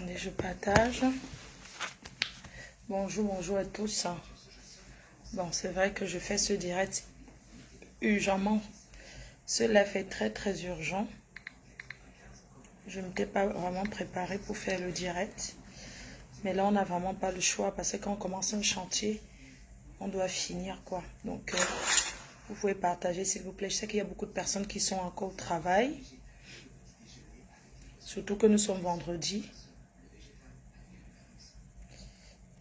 Attendez, je partage. Bonjour à tous. Bon, c'est vrai que je fais ce direct urgemment. Cela fait très urgent. Je ne m'étais pas vraiment préparée pour faire le direct. Mais là, on n'a vraiment pas le choix parce que quand on commence un chantier, on doit finir quoi. Donc, vous pouvez partager s'il vous plaît. Je sais qu'il y a beaucoup de personnes qui sont encore au travail. Surtout que nous sommes vendredi.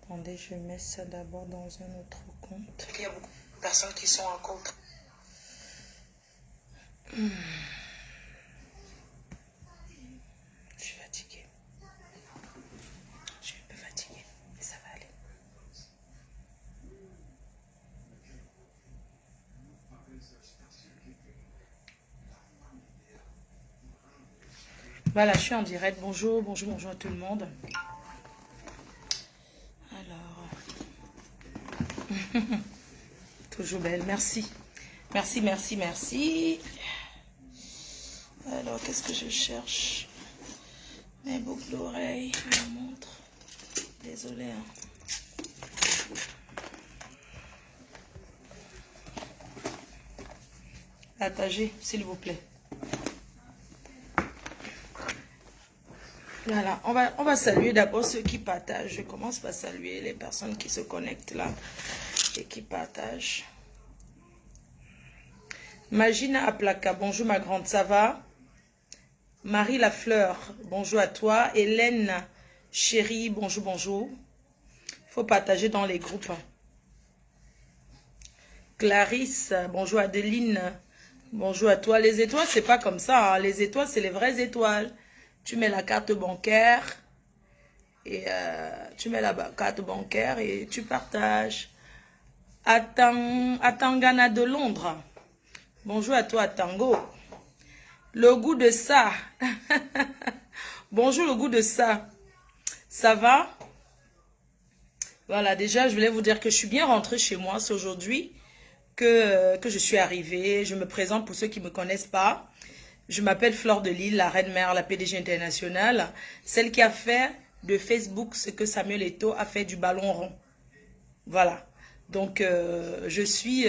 Attendez, je mets ça d'abord dans un autre compte. Il y a beaucoup de personnes qui sont encore au travail. Je suis fatiguée. Je suis un peu fatiguée, mais ça va aller. Voilà, je suis en direct. Bonjour à tout le monde. Alors, toujours belle, merci. Merci. Alors, qu'est-ce que je cherche? Mes boucles d'oreilles, je vous montre. Désolée. Partagez, s'il vous plaît. Voilà, on va saluer d'abord ceux qui partagent. Je commence par saluer les personnes qui se connectent là et qui partagent. Magina Aplaka, bonjour ma grande, ça va? Marie Lafleur, bonjour à toi. Hélène Chérie, bonjour. Il faut partager dans les groupes. Clarisse, bonjour Adeline, bonjour à toi. Les étoiles, c'est pas comme ça, hein. Les étoiles, c'est les vraies étoiles. Tu mets la carte bancaire et tu partages. Atangana de Londres. Bonjour à toi, Tango. Le goût de ça. Bonjour, le goût de ça. Ça va? Voilà, déjà, je voulais vous dire que je suis bien rentrée chez moi. C'est aujourd'hui que je suis arrivée. Je me présente pour ceux qui ne me connaissent pas. Je m'appelle Fleur de Lille, la reine mère, la PDG internationale. Celle qui a fait de Facebook ce que Samuel Eto'o a fait du ballon rond. Voilà. Donc, je suis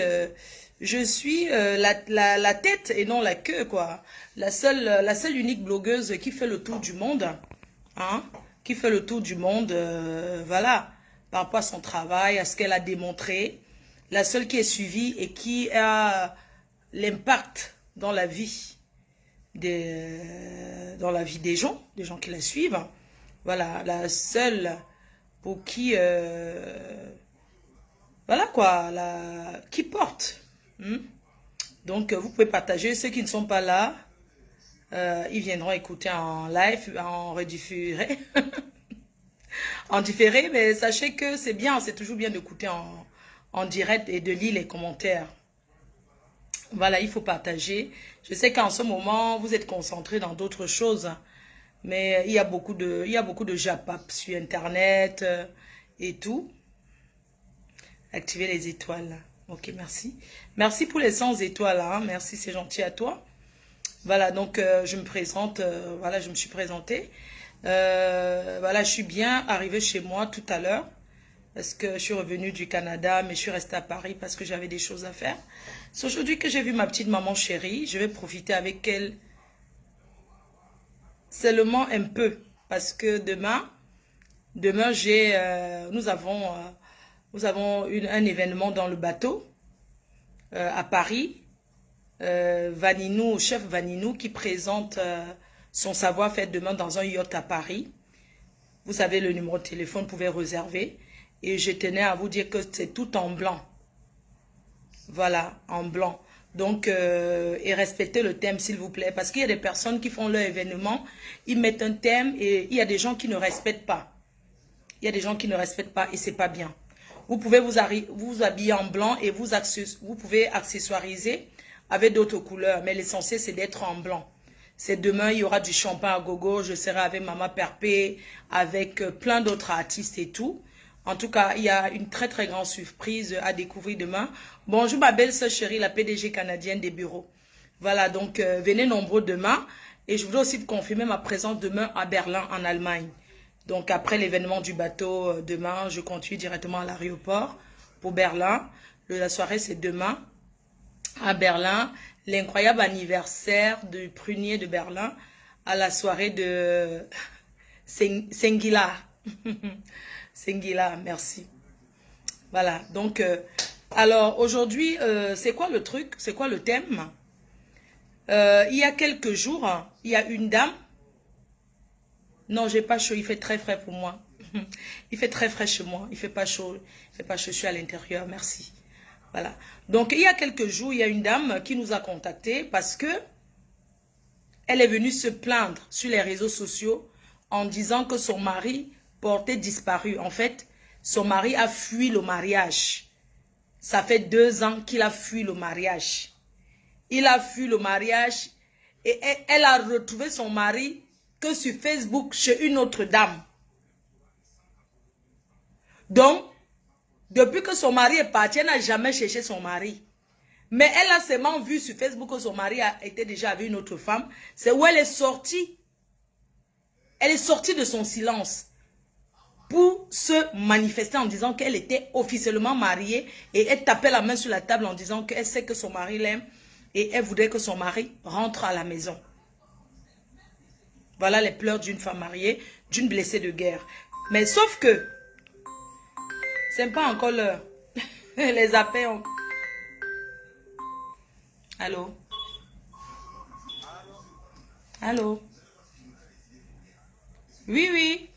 la tête et non la queue, quoi. La seule unique blogueuse qui fait le tour du monde. Hein, qui fait le tour du monde, voilà. Par rapport à son travail, à ce qu'elle a démontré. La seule qui est suivie et qui a l'impact dans la vie. Dans la vie des gens qui la suivent. Voilà, la seule pour qui... voilà quoi, qui porte. Donc, vous pouvez partager. Ceux qui ne sont pas là, ils viendront écouter en live, en redifféré. En différé, mais sachez que c'est bien, c'est toujours bien d'écouter en direct et de lire les commentaires. Voilà, il faut partager. Je sais qu'en ce moment, vous êtes concentrés dans d'autres choses, mais il y a beaucoup de japap sur Internet et tout. Activez les étoiles. Ok, merci. Merci pour les 100 étoiles. Hein. Merci, c'est gentil à toi. Voilà, donc je me présente. Voilà, je me suis présentée. Voilà, je suis bien arrivée chez moi tout à l'heure. Parce que je suis revenue du Canada, mais je suis restée à Paris parce que j'avais des choses à faire. C'est aujourd'hui que j'ai vu ma petite maman chérie. Je vais profiter avec elle seulement un peu. Parce que demain nous avons un événement dans le bateau à Paris. Chef Vaninou qui présente son savoir-faire demain dans un yacht à Paris. Vous savez le numéro de téléphone, vous pouvez réserver. Et je tenais à vous dire que c'est tout en blanc. Voilà, en blanc. Donc, et respectez le thème, s'il vous plaît. Parce qu'il y a des personnes qui font leur événement, ils mettent un thème et il y a des gens qui ne respectent pas. Il y a des gens qui ne respectent pas et c'est pas bien. Vous pouvez vous habiller en blanc et vous pouvez accessoiriser avec d'autres couleurs. Mais l'essentiel, c'est d'être en blanc. C'est demain, il y aura du champagne à gogo. Je serai avec Maman Perpé, avec plein d'autres artistes et tout. En tout cas, il y a une très grande surprise à découvrir demain. Bonjour ma belle sœur chérie, la PDG canadienne des bureaux. Voilà, donc venez nombreux demain. Et je voudrais aussi vous confirmer ma présence demain à Berlin, en Allemagne. Donc après l'événement du bateau, demain, je continue directement à l'aéroport pour Berlin. La soirée, c'est demain à Berlin. L'incroyable anniversaire du prunier de Berlin à la soirée de Sengila. Sengila, merci. Voilà, donc, alors aujourd'hui, c'est quoi le truc? C'est quoi le thème? Il y a quelques jours, il y a une dame. Non, j'ai pas chaud, il fait très frais pour moi. Il fait très frais chez moi, il fait pas chaud, je suis à l'intérieur, merci. Voilà. Donc, il y a quelques jours, il y a une dame qui nous a contactés parce que elle est venue se plaindre sur les réseaux sociaux en disant que son mari portait disparu. En fait, son mari a fui le mariage. Ça fait 2 ans qu'il a fui le mariage. Il a fui le mariage et elle a retrouvé son mari que sur Facebook chez une autre dame. Donc, depuis que son mari est parti, elle n'a jamais cherché son mari. Mais elle a seulement vu sur Facebook que son mari a été déjà avec une autre femme. C'est où elle est sortie. Elle est sortie de son silence pour se manifester en disant qu'elle était officiellement mariée et elle tapait la main sur la table en disant qu'elle sait que son mari l'aime et elle voudrait que son mari rentre à la maison. Voilà les pleurs d'une femme mariée, d'une blessée de guerre. Mais sauf que, c'est pas encore l'heure. Les appels ont... Allô? Allô? Oui, oui.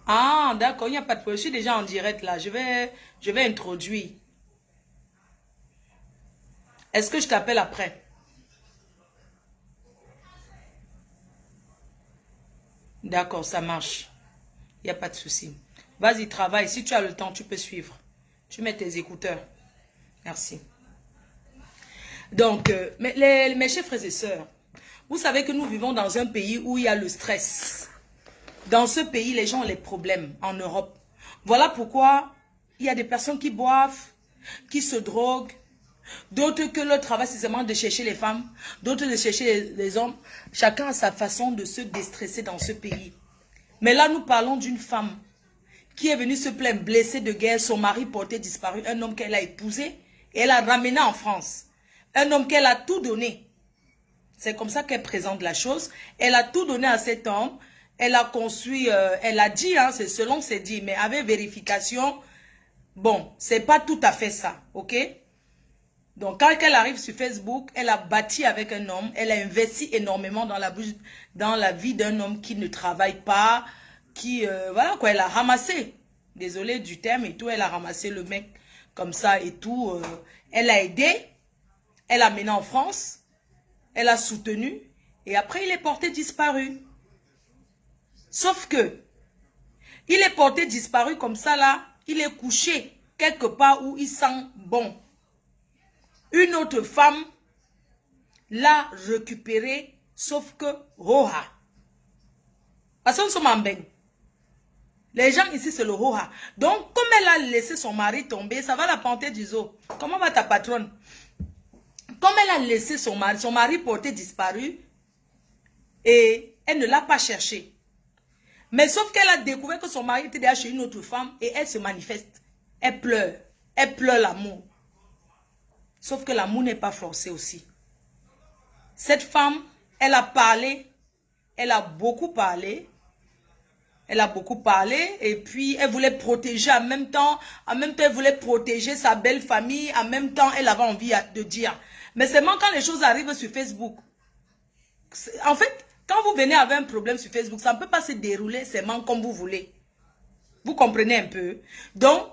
Ah, d'accord, il n'y a pas de problème. Je suis déjà en direct là. Je vais introduire. Est-ce que je t'appelle après? D'accord, ça marche. Il n'y a pas de souci. Vas-y, travaille. Si tu as le temps, tu peux suivre. Tu mets tes écouteurs. Merci. Donc, mes chers frères et sœurs, vous savez que nous vivons dans un pays où il y a le stress. Dans ce pays, les gens ont les problèmes en Europe. Voilà pourquoi il y a des personnes qui boivent, qui se droguent, d'autres que leur travail c'est seulement de chercher les femmes, d'autres de chercher les hommes. Chacun a sa façon de se déstresser dans ce pays. Mais là, nous parlons d'une femme qui est venue se plaindre, blessée de guerre, son mari porté disparu, un homme qu'elle a épousé et elle a ramené en France. Un homme qu'elle a tout donné. C'est comme ça qu'elle présente la chose. Elle a tout donné à cet homme. Elle a construit, elle a dit, hein, c'est selon ses dits, mais avec vérification, bon, c'est pas tout à fait ça, ok? Donc, quand elle arrive sur Facebook, elle a bâti avec un homme, elle a investi énormément dans la vie d'un homme qui ne travaille pas, qui, voilà quoi, elle a ramassé, désolé du terme et tout, elle a ramassé le mec comme ça et tout, elle a aidé, elle a mené en France, elle a soutenu, et après il est porté disparu. Sauf que, il est porté disparu comme ça là, il est couché quelque part où il sent bon. Une autre femme l'a récupéré, sauf que Roha. Parce que nous sommes en baigne. Les gens ici, c'est le Roha. Donc, comme elle a laissé son mari tomber, ça va la panter du zoo. Comment va ta patronne? Comme elle a laissé son mari porté disparu, et elle ne l'a pas cherché. Mais sauf qu'elle a découvert que son mari était déjà chez une autre femme et elle se manifeste. Elle pleure. Elle pleure l'amour. Sauf que l'amour n'est pas forcé aussi. Cette femme, elle a parlé. Elle a beaucoup parlé. Elle a beaucoup parlé et puis elle voulait protéger en même temps elle voulait protéger sa belle famille, en même temps elle avait envie de dire. Mais seulement quand les choses arrivent sur Facebook, en fait, quand vous venez avec un problème sur Facebook, ça ne peut pas se dérouler seulement comme vous voulez. Vous comprenez un peu? Donc,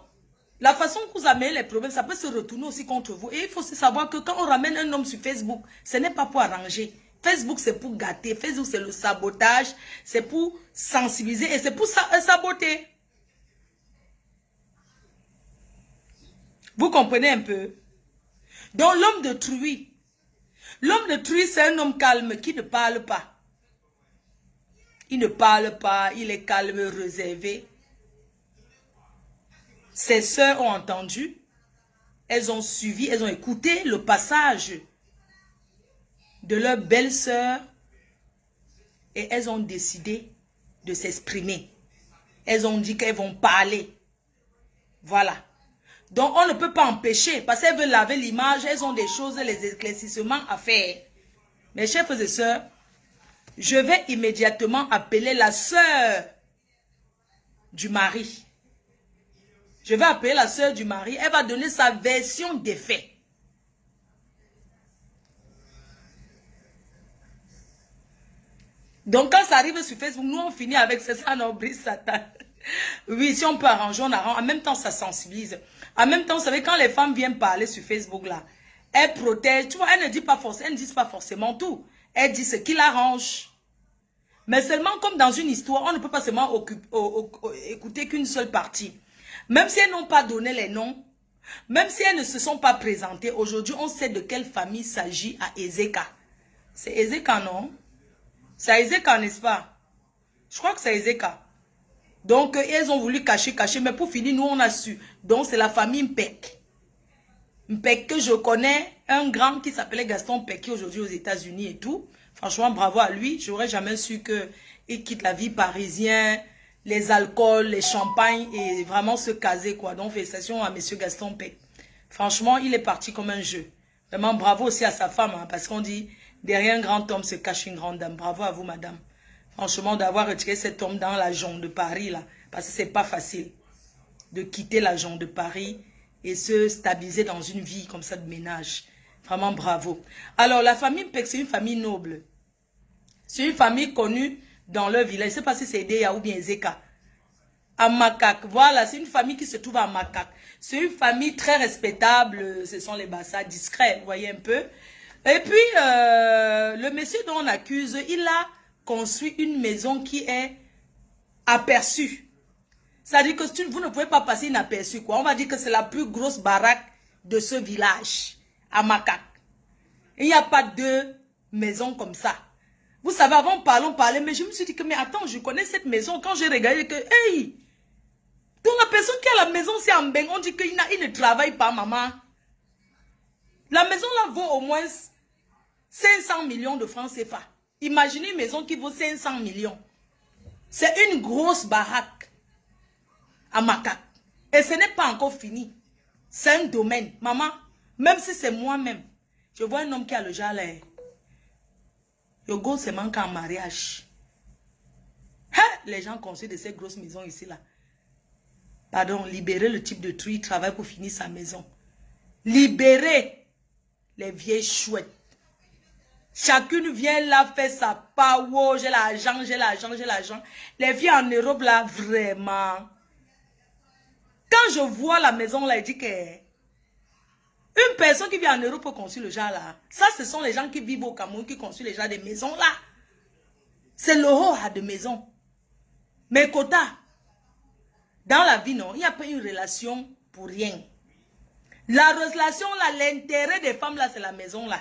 la façon que vous amenez les problèmes, ça peut se retourner aussi contre vous. Et il faut aussi savoir que quand on ramène un homme sur Facebook, ce n'est pas pour arranger. Facebook, c'est pour gâter. Facebook, c'est le sabotage. C'est pour sensibiliser et c'est pour saboter. Vous comprenez un peu? Donc, l'homme de truie. L'homme de truie, c'est un homme calme qui ne parle pas. Il ne parle pas, il est calme, réservé. Ses sœurs ont entendu. Elles ont suivi, elles ont écouté le passage de leur belle-sœur et elles ont décidé de s'exprimer. Elles ont dit qu'elles vont parler. Voilà. Donc, on ne peut pas empêcher, parce qu'elles veulent laver l'image, elles ont des choses, les éclaircissements à faire. Mes chers frères et sœurs, je vais immédiatement appeler la sœur du mari. Je vais appeler la sœur du mari, elle va donner sa version des faits. Donc, quand ça arrive sur Facebook, nous, on finit avec ça, on brise Satan. Oui, si on peut arranger, on arrange. En même temps, ça sensibilise. En même temps, vous savez, quand les femmes viennent parler sur Facebook, là, elles protègent. Tu vois, elles ne disent pas forcément tout. Elles disent ce qui l'arrange. Mais seulement comme dans une histoire, on ne peut pas seulement écouter qu'une seule partie. Même si elles n'ont pas donné les noms, même si elles ne se sont pas présentées, aujourd'hui, on sait de quelle famille s'agit à Ezeka. C'est Ezeka, non? C'est Ezeka, n'est-ce pas? Je crois que c'est Ezeka. Donc, elles ont voulu cacher, mais pour finir, nous, on a su. Donc, c'est la famille Mpek. Mpek que je connais, un grand qui s'appelait Gaston Mpek, qui est aujourd'hui aux États-Unis et tout. Franchement, bravo à lui. J'aurais jamais su qu'il quitte la vie parisienne, les alcools, les champagnes et vraiment se caser, quoi. Donc, félicitations à monsieur Gaston Mpek. Franchement, il est parti comme un jeu. Vraiment, bravo aussi à sa femme, hein, parce qu'on dit, derrière un grand homme se cache une grande dame. Bravo à vous, madame. Franchement, d'avoir retiré cet homme dans la jungle de Paris, là, parce que c'est pas facile de quitter la jungle de Paris et se stabiliser dans une vie comme ça de ménage. Vraiment, bravo. Alors, la famille Mpek, c'est une famille noble. C'est une famille connue dans leur village. Je ne sais pas si c'est Deya ou bien Ezeka. À Makak. Voilà, c'est une famille qui se trouve à Makak. C'est une famille très respectable. Ce sont les Bassa discrets, vous voyez un peu. Et puis, le monsieur dont on accuse, il a construit une maison qui est aperçue. C'est-à-dire que vous ne pouvez pas passer inaperçu, quoi. On va dire que c'est la plus grosse baraque de ce village, à Makak. Il n'y a pas deux maisons comme ça. Vous savez, avant, on parlait, mais je me suis dit que, mais attends, je connais cette maison. Quand j'ai regardé que, hey, donc la personne qui a la maison, c'est en Beng, on dit qu'il ne travaille pas, maman. La maison là vaut au moins 500 millions de francs CFA. Imaginez une maison qui vaut 500 millions. C'est une grosse baraque à Makak. Et ce n'est pas encore fini. C'est un domaine. Maman, même si c'est moi-même, je vois un homme qui a le genre là. Le go se manque en mariage. Hein? Les gens construisent de ces grosses maisons ici là. Pardon, libérer le type de truc, il travaille pour finir sa maison. Libérer les vieilles chouettes. Chacune vient là faire sa power. J'ai l'argent, j'ai l'argent, j'ai l'argent. Les filles en Europe là, vraiment. Quand je vois la maison là, il dit que une personne qui vit en Europe peut construire le genre là. Ça, ce sont les gens qui vivent au Cameroun qui construisent les gens des maisons là. C'est le haut de maison. Mais Kota, dans la vie, non, il n'y a pas une relation pour rien. La relation là, l'intérêt des femmes là, c'est la maison là.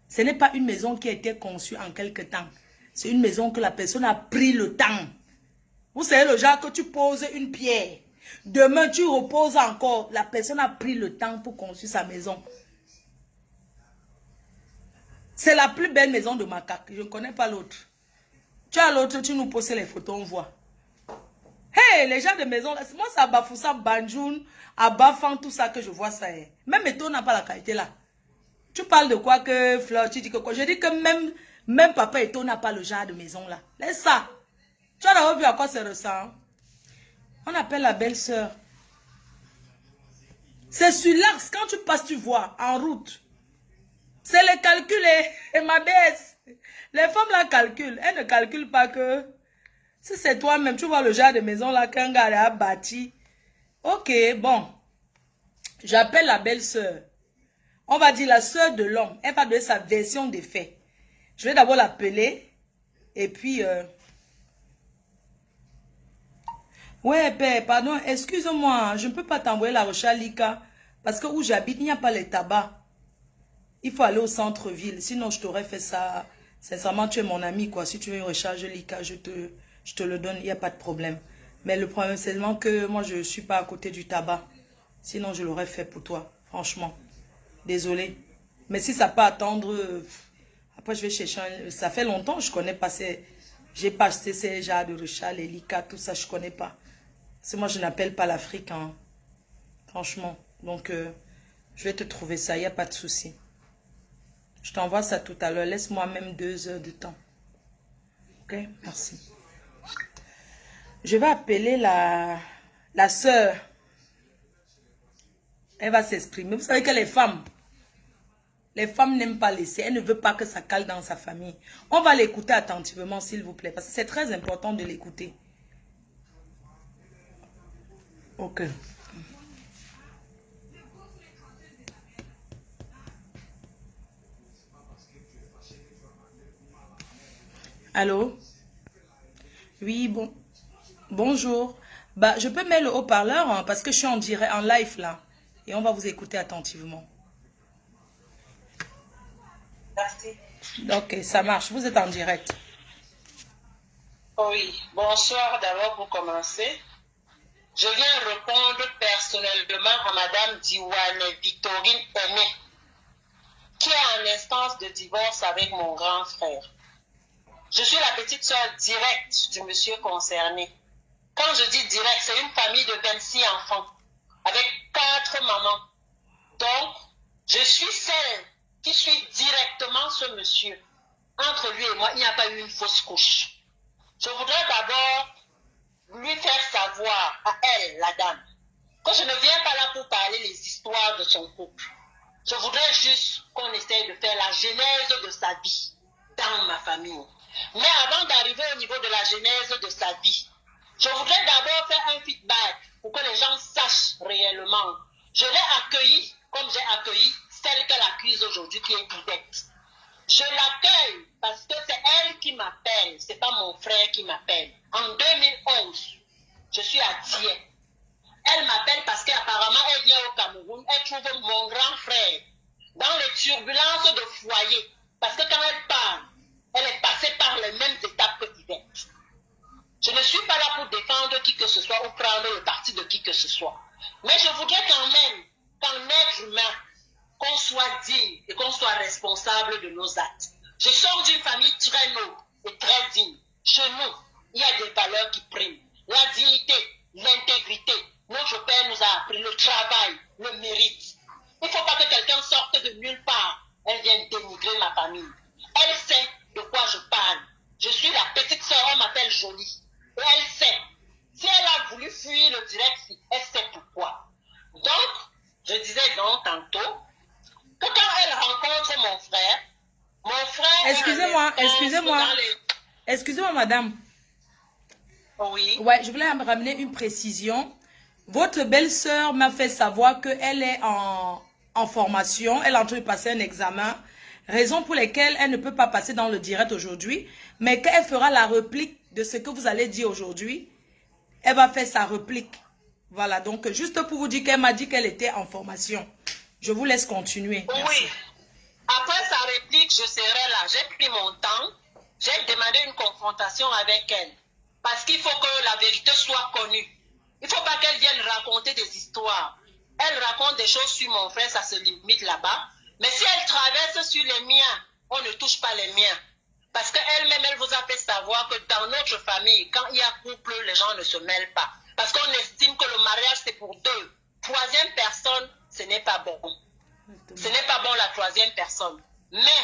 Ce n'est pas une maison qui a été conçue en quelque temps. C'est une maison que la personne a pris le temps. Vous savez le genre que tu poses une pierre. Demain, tu reposes encore. La personne a pris le temps pour construire sa maison. C'est la plus belle maison de Makak. Je ne connais pas l'autre. Tu as l'autre, tu nous poses les photos, on voit. Hey, les gens de maison, moi, c'est à Bafoussa, Banjoun, à Bafang, tout ça que je vois ça. Même Eto n'a pas la qualité là. Tu parles de quoi que Fleur, tu dis que quoi? Je dis que même Papa Eto n'a pas le genre de maison là. Laisse ça. Tu as d'abord vu à quoi ça ressemble? On appelle la belle-sœur. C'est sur l'axe, quand tu passes, tu vois, en route. C'est les calculs et ma baisse. Les femmes là calculent. Elles ne calculent pas que si c'est toi-même, tu vois le genre de maison là qu'un gars a bâti. Ok, bon. J'appelle la belle-sœur. On va dire la sœur de l'homme. Elle va donner sa version des faits. Je vais d'abord l'appeler. Et puis... Ouais, père, pardon, excuse-moi. Je ne peux pas t'envoyer la recherche Lika. Parce que où j'habite, il n'y a pas les tabacs. Il faut aller au centre-ville. Sinon, je t'aurais fait ça. Sincèrement, tu es mon ami, quoi. Si tu veux une recharge Lika, je te le donne. Il n'y a pas de problème. Mais le problème, c'est seulement que moi, je ne suis pas à côté du tabac. Sinon, je l'aurais fait pour toi. Franchement. Désolé. Mais si ça peut attendre, après je vais chercher ça fait longtemps, je connais pas ces... J'ai pas acheté ces genres de rechats, les licas, tout ça, je connais pas. C'est moi, je n'appelle pas l'Afrique, hein. Franchement. Donc, je vais te trouver ça, il n'y a pas de souci. Je t'envoie ça tout à l'heure. Laisse-moi même 2 heures de temps. Ok, merci. Je vais appeler la sœur. Elle va s'exprimer. Vous savez que les femmes n'aiment pas laisser. Elles ne veulent pas que ça cale dans sa famille. On va l'écouter attentivement, s'il vous plaît. Parce que c'est très important de l'écouter. Ok. Allô? Oui, bon. Bonjour. Bah, je peux mettre le haut-parleur hein, parce que je suis en direct, en live là. Et on va vous écouter attentivement. Merci. Ok, ça marche. Vous êtes en direct. Oui, bonsoir d'abord pour commencer. Je viens répondre personnellement à Madame Diwane Victorine Aimé, qui est en instance de divorce avec mon grand frère. Je suis la petite soeur directe du monsieur concerné. Quand je dis direct, c'est une famille de 26 enfants, avec 4 mamans. Donc, je suis celle qui suit directement ce monsieur. Entre lui et moi, il n'y a pas eu une fausse couche. Je voudrais d'abord lui faire savoir à elle, la dame, que je ne viens pas là pour parler les histoires de son couple. Je voudrais juste qu'on essaye de faire la genèse de sa vie dans ma famille. Mais avant d'arriver au niveau de la genèse de sa vie, je voudrais d'abord faire un feedback pour que les gens sachent réellement. Je l'ai accueillie comme j'ai accueilli celle qu'elle accuse aujourd'hui qui est Yvette. Je l'accueille parce que c'est elle qui m'appelle, c'est pas mon frère qui m'appelle. En 2011, je suis à Thiers. Elle m'appelle parce qu'apparemment elle vient au Cameroun, elle trouve mon grand frère dans les turbulences de foyer. Parce que quand elle parle, elle est passée par les mêmes étapes que Yvette. Je ne suis pas là pour défendre qui que ce soit ou prendre le parti de qui que ce soit. Mais je voudrais quand même qu'en être humain, qu'on soit digne et qu'on soit responsable de nos actes. Je sors d'une famille très noble et très digne. Chez nous, il y a des valeurs qui priment. La dignité, l'intégrité. Notre père nous a appris le travail, le mérite. Il ne faut pas que quelqu'un sorte de nulle part. Elle vienne dénigrer ma famille. Elle sait de quoi je parle. Je suis la petite sœur, on m'appelle Jolie. Et elle sait. Si elle a voulu fuir le direct, elle sait pourquoi. Donc, je disais donc tantôt, que quand elle rencontre mon frère... Excusez-moi, madame. Oui. Ouais, je voulais me ramener une précision. Votre belle-sœur m'a fait savoir qu'elle est en formation, elle est en train de passer un examen, raison pour laquelle elle ne peut pas passer dans le direct aujourd'hui, mais qu'elle fera la réplique de ce que vous allez dire aujourd'hui. Elle va faire sa réplique. Voilà, donc juste pour vous dire qu'elle m'a dit qu'elle était en formation. Je vous laisse continuer. Merci. Oui. Après sa réplique, je serai là. J'ai pris mon temps. J'ai demandé une confrontation avec elle. Parce qu'il faut que la vérité soit connue. Il ne faut pas qu'elle vienne raconter des histoires. Elle raconte des choses sur mon frère, ça se limite là-bas. Mais si elle traverse sur les miens, on ne touche pas les miens. Parce qu'elle-même, elle vous a fait savoir que dans notre famille, quand il y a couple, les gens ne se mêlent pas. Parce qu'on estime que le mariage, c'est pour deux. Troisième personne, ce n'est pas bon. Ce n'est pas bon la troisième personne. Mais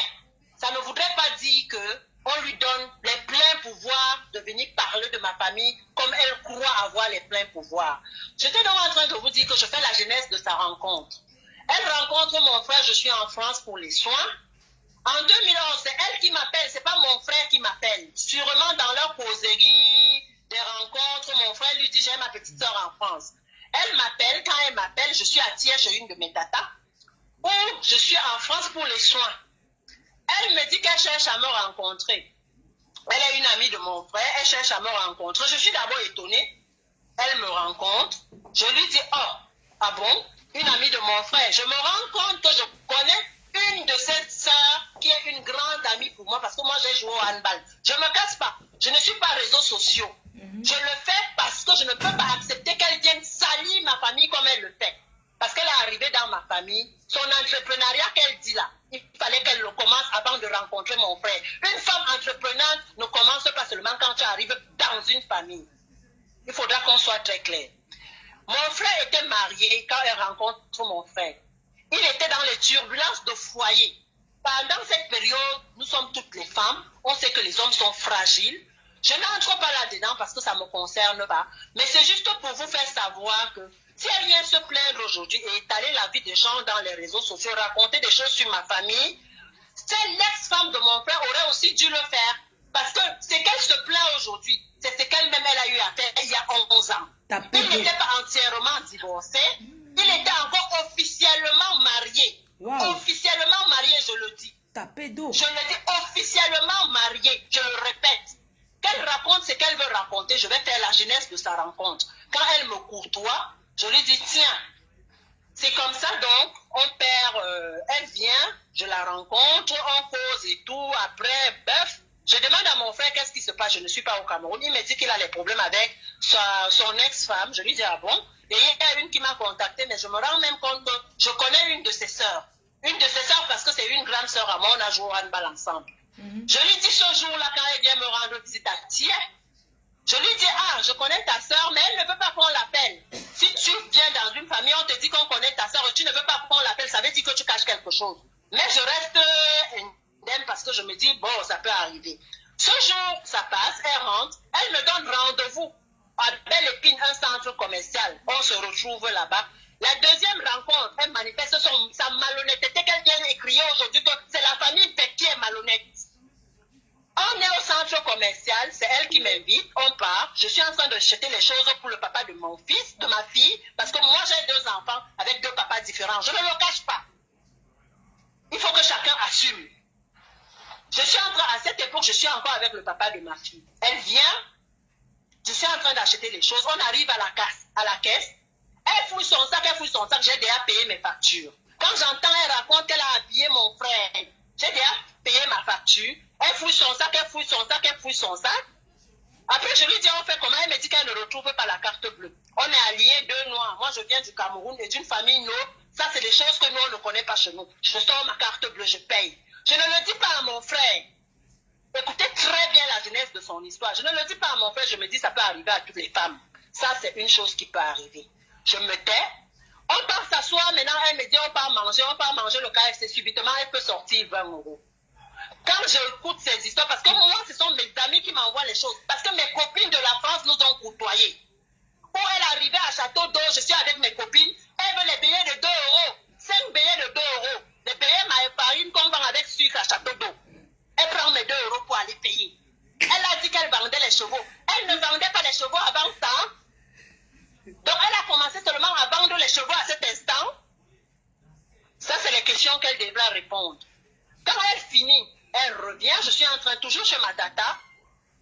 ça ne voudrait pas dire qu'on lui donne les pleins pouvoirs de venir parler de ma famille comme elle croit avoir les pleins pouvoirs. J'étais donc en train de vous dire que je fais la genèse de sa rencontre. Elle rencontre mon frère, je suis en France pour les soins. En 2011, c'est elle qui m'appelle, c'est pas mon frère qui m'appelle. Sûrement dans leur causerie, des rencontres, mon frère lui dit j'ai ma petite soeur en France. Elle m'appelle, quand elle m'appelle, je suis à Thiers chez une de mes tatas, où je suis en France pour les soins. Elle me dit qu'elle cherche à me rencontrer. Elle est une amie de mon frère, elle cherche à me rencontrer. Je suis d'abord étonnée. Elle me rencontre. Je lui dis, oh, ah bon, une amie de mon frère. Je me rends compte que je connais une de ces sœurs qui est une grande amie pour moi parce que moi j'ai joué au handball. Je ne me casse pas. Je ne suis pas réseaux sociaux. Je le fais parce que je ne peux pas accepter qu'elle vienne salir ma famille comme elle le fait. Parce qu'elle est arrivée dans ma famille, son entrepreneuriat qu'elle dit là, il fallait qu'elle le commence avant de rencontrer mon frère. Une femme entreprenante ne commence pas seulement quand tu arrives dans une famille. Il faudra qu'on soit très clair. Mon frère était marié quand elle rencontre mon frère. Il était dans les turbulences de foyer. Pendant cette période, nous sommes toutes les femmes. On sait que les hommes sont fragiles. Je n'entre pas là-dedans parce que ça ne me concerne pas. Mais c'est juste pour vous faire savoir que si elle vient se plaindre aujourd'hui et étaler la vie des gens dans les réseaux sociaux, raconter des choses sur ma famille, c'est l'ex-femme de mon frère aurait aussi dû le faire. Parce que c'est qu'elle se plaint aujourd'hui. C'est ce qu'elle-même elle a eu à faire il y a 11 ans. Il n'était pas entièrement divorcé. Il était encore officiellement marié. Wow. Officiellement marié, je le dis. Tapé d'eau. Je le dis officiellement marié, je le répète. Qu'elle raconte ce qu'elle veut raconter, je vais faire la jeunesse de sa rencontre. Quand elle me courtoie, je lui dis, tiens, c'est comme ça donc, on perd, elle vient, je la rencontre, on cause et tout, après, bœuf. Je demande à mon frère qu'est-ce qui se passe, je ne suis pas au Cameroun. Il me dit qu'il a des problèmes avec son ex-femme. Je lui dis, ah bon? Et il y a une qui m'a contacté, mais je me rends même compte que je connais une de ses sœurs. Une de ses sœurs parce que c'est une grande sœur à moi, on a joué au handball ensemble. Je lui dis ce jour-là, quand elle vient me rendre visite à Thiers, je lui dis, ah, je connais ta sœur, mais elle ne veut pas qu'on l'appelle. Si tu viens dans une famille, on te dit qu'on connaît ta sœur et tu ne veux pas qu'on l'appelle, ça veut dire que tu caches quelque chose. Mais je reste indemne parce que je me dis, bon, ça peut arriver. Ce jour, ça passe, elle rentre, elle me donne rendez-vous à Belle Épine, un centre commercial. On se retrouve là-bas. La deuxième rencontre, elle manifeste sa malhonnêteté qu'elle vient écrire aujourd'hui, que c'est la famille qui est malhonnête. On est au centre commercial, c'est elle qui m'invite, on part. Je suis en train de jeter les choses pour le papa de mon fils, de ma fille, parce que moi j'ai 2 enfants avec 2 papas différents. Je ne le cache pas. Il faut que chacun assume. Je suis en train, à cette époque, je suis encore avec le papa de ma fille. Elle vient, je suis en train d'acheter les choses, on arrive à la caisse. Elle fouille son sac, j'ai déjà payé mes factures. Quand j'entends, elle raconte qu'elle a habillé mon frère, j'ai déjà payé ma facture. Elle fouille son sac. Après, je lui dis, on fait comment? Elle me dit qu'elle ne retrouve pas la carte bleue. On est alliés 2 noirs. Moi, je viens du Cameroun et d'une famille noire. Ça, c'est des choses que nous, on ne connaît pas chez nous. Je sors ma carte bleue, je paye. Je ne le dis pas à mon frère. Écoutez très bien la jeunesse de son histoire. Je ne le dis pas à mon frère, je me dis, ça peut arriver à toutes les femmes. Ça, c'est une chose qui peut arriver. Je me tais. On part s'asseoir, maintenant, elle me dit, on part manger le KFC. Subitement, elle peut sortir 20 €. Quand j'écoute ces histoires, parce que moi, ce sont mes amis qui m'envoient les choses. Parce que mes copines de la France nous ont côtoyés. Où elle arrivait à Château d'Eau, je suis avec mes copines, elle veut les billets de 2 €. 5 billets de 2 €. Les billets marine qu'on vend avec sucre à Château d'Eau. Elle prend mes 2 € pour aller payer. Elle a dit qu'elle vendait les chevaux. Elle ne vendait pas les chevaux avant ça. Donc elle a commencé seulement à vendre les chevaux à cet instant. Ça, c'est les questions qu'elle devra répondre. Quand elle finit, elle revient, je suis en train, toujours chez ma tata,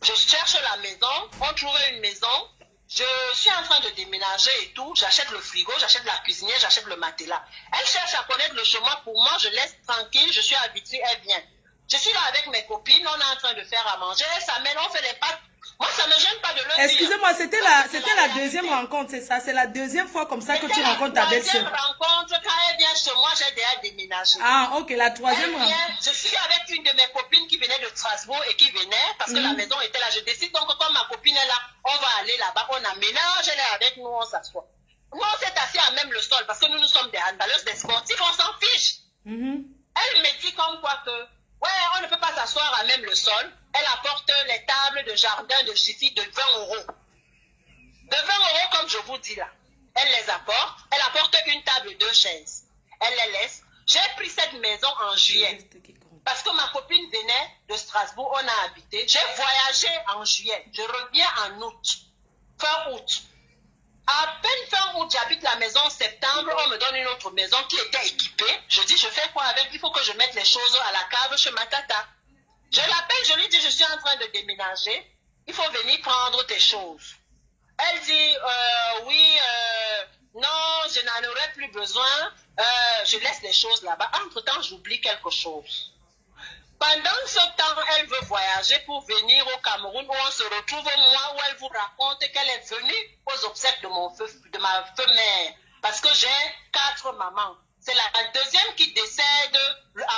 je cherche la maison, on trouve une maison, je suis en train de déménager et tout, j'achète le frigo, j'achète la cuisinière, j'achète le matelas. Elle cherche à connaître le chemin pour moi, je laisse tranquille, je suis habituée, elle vient. Je suis là avec mes copines, on est en train de faire à manger, elle s'amène, on fait les pâtes. Moi, ça ne me gêne pas de le dire. Excusez-moi, c'était la deuxième rencontre, c'est ça? C'est la deuxième fois comme ça que tu rencontres ta belle-sœur. La deuxième rencontre, quand elle vient chez moi, j'ai déjà déménagé. Ah, ok, la troisième rencontre. Je suis avec une de mes copines qui venait de Strasbourg et qui venait parce que la maison était là. Je décide donc que comme ma copine est là, on va aller là-bas, on aménage, elle est avec nous, on s'assoit. Nous, on s'est assis à même le sol parce que nous sommes des handballeuses, des sportifs, on s'en fiche. Elle me dit comme quoi que, ouais, on ne peut pas s'asseoir à même le sol. Elle apporte les tables de jardin de Jiffy de 20 €. De 20 € comme je vous dis là. Elle les apporte. Elle apporte une table et 2 chaises. Elle les laisse. J'ai pris cette maison en juillet. Parce que ma copine venait de Strasbourg, on a habité. J'ai voyagé en juillet. Je reviens en août. Fin août. À peine fin août, j'habite la maison. En septembre, on me donne une autre maison qui était équipée. Je dis, je fais quoi avec? Il faut que je mette les choses à la cave chez ma tata. Je l'appelle, je lui dis, je suis en train de déménager. Il faut venir prendre tes choses. Elle dit, oui, non, je n'en aurai plus besoin. Je laisse les choses là-bas. Entre-temps, j'oublie quelque chose. Pendant ce temps, elle veut voyager pour venir au Cameroun où on se retrouve au mois où elle vous raconte qu'elle est venue aux obsèques de ma feu mère. Parce que j'ai 4 mamans. C'est la deuxième qui décède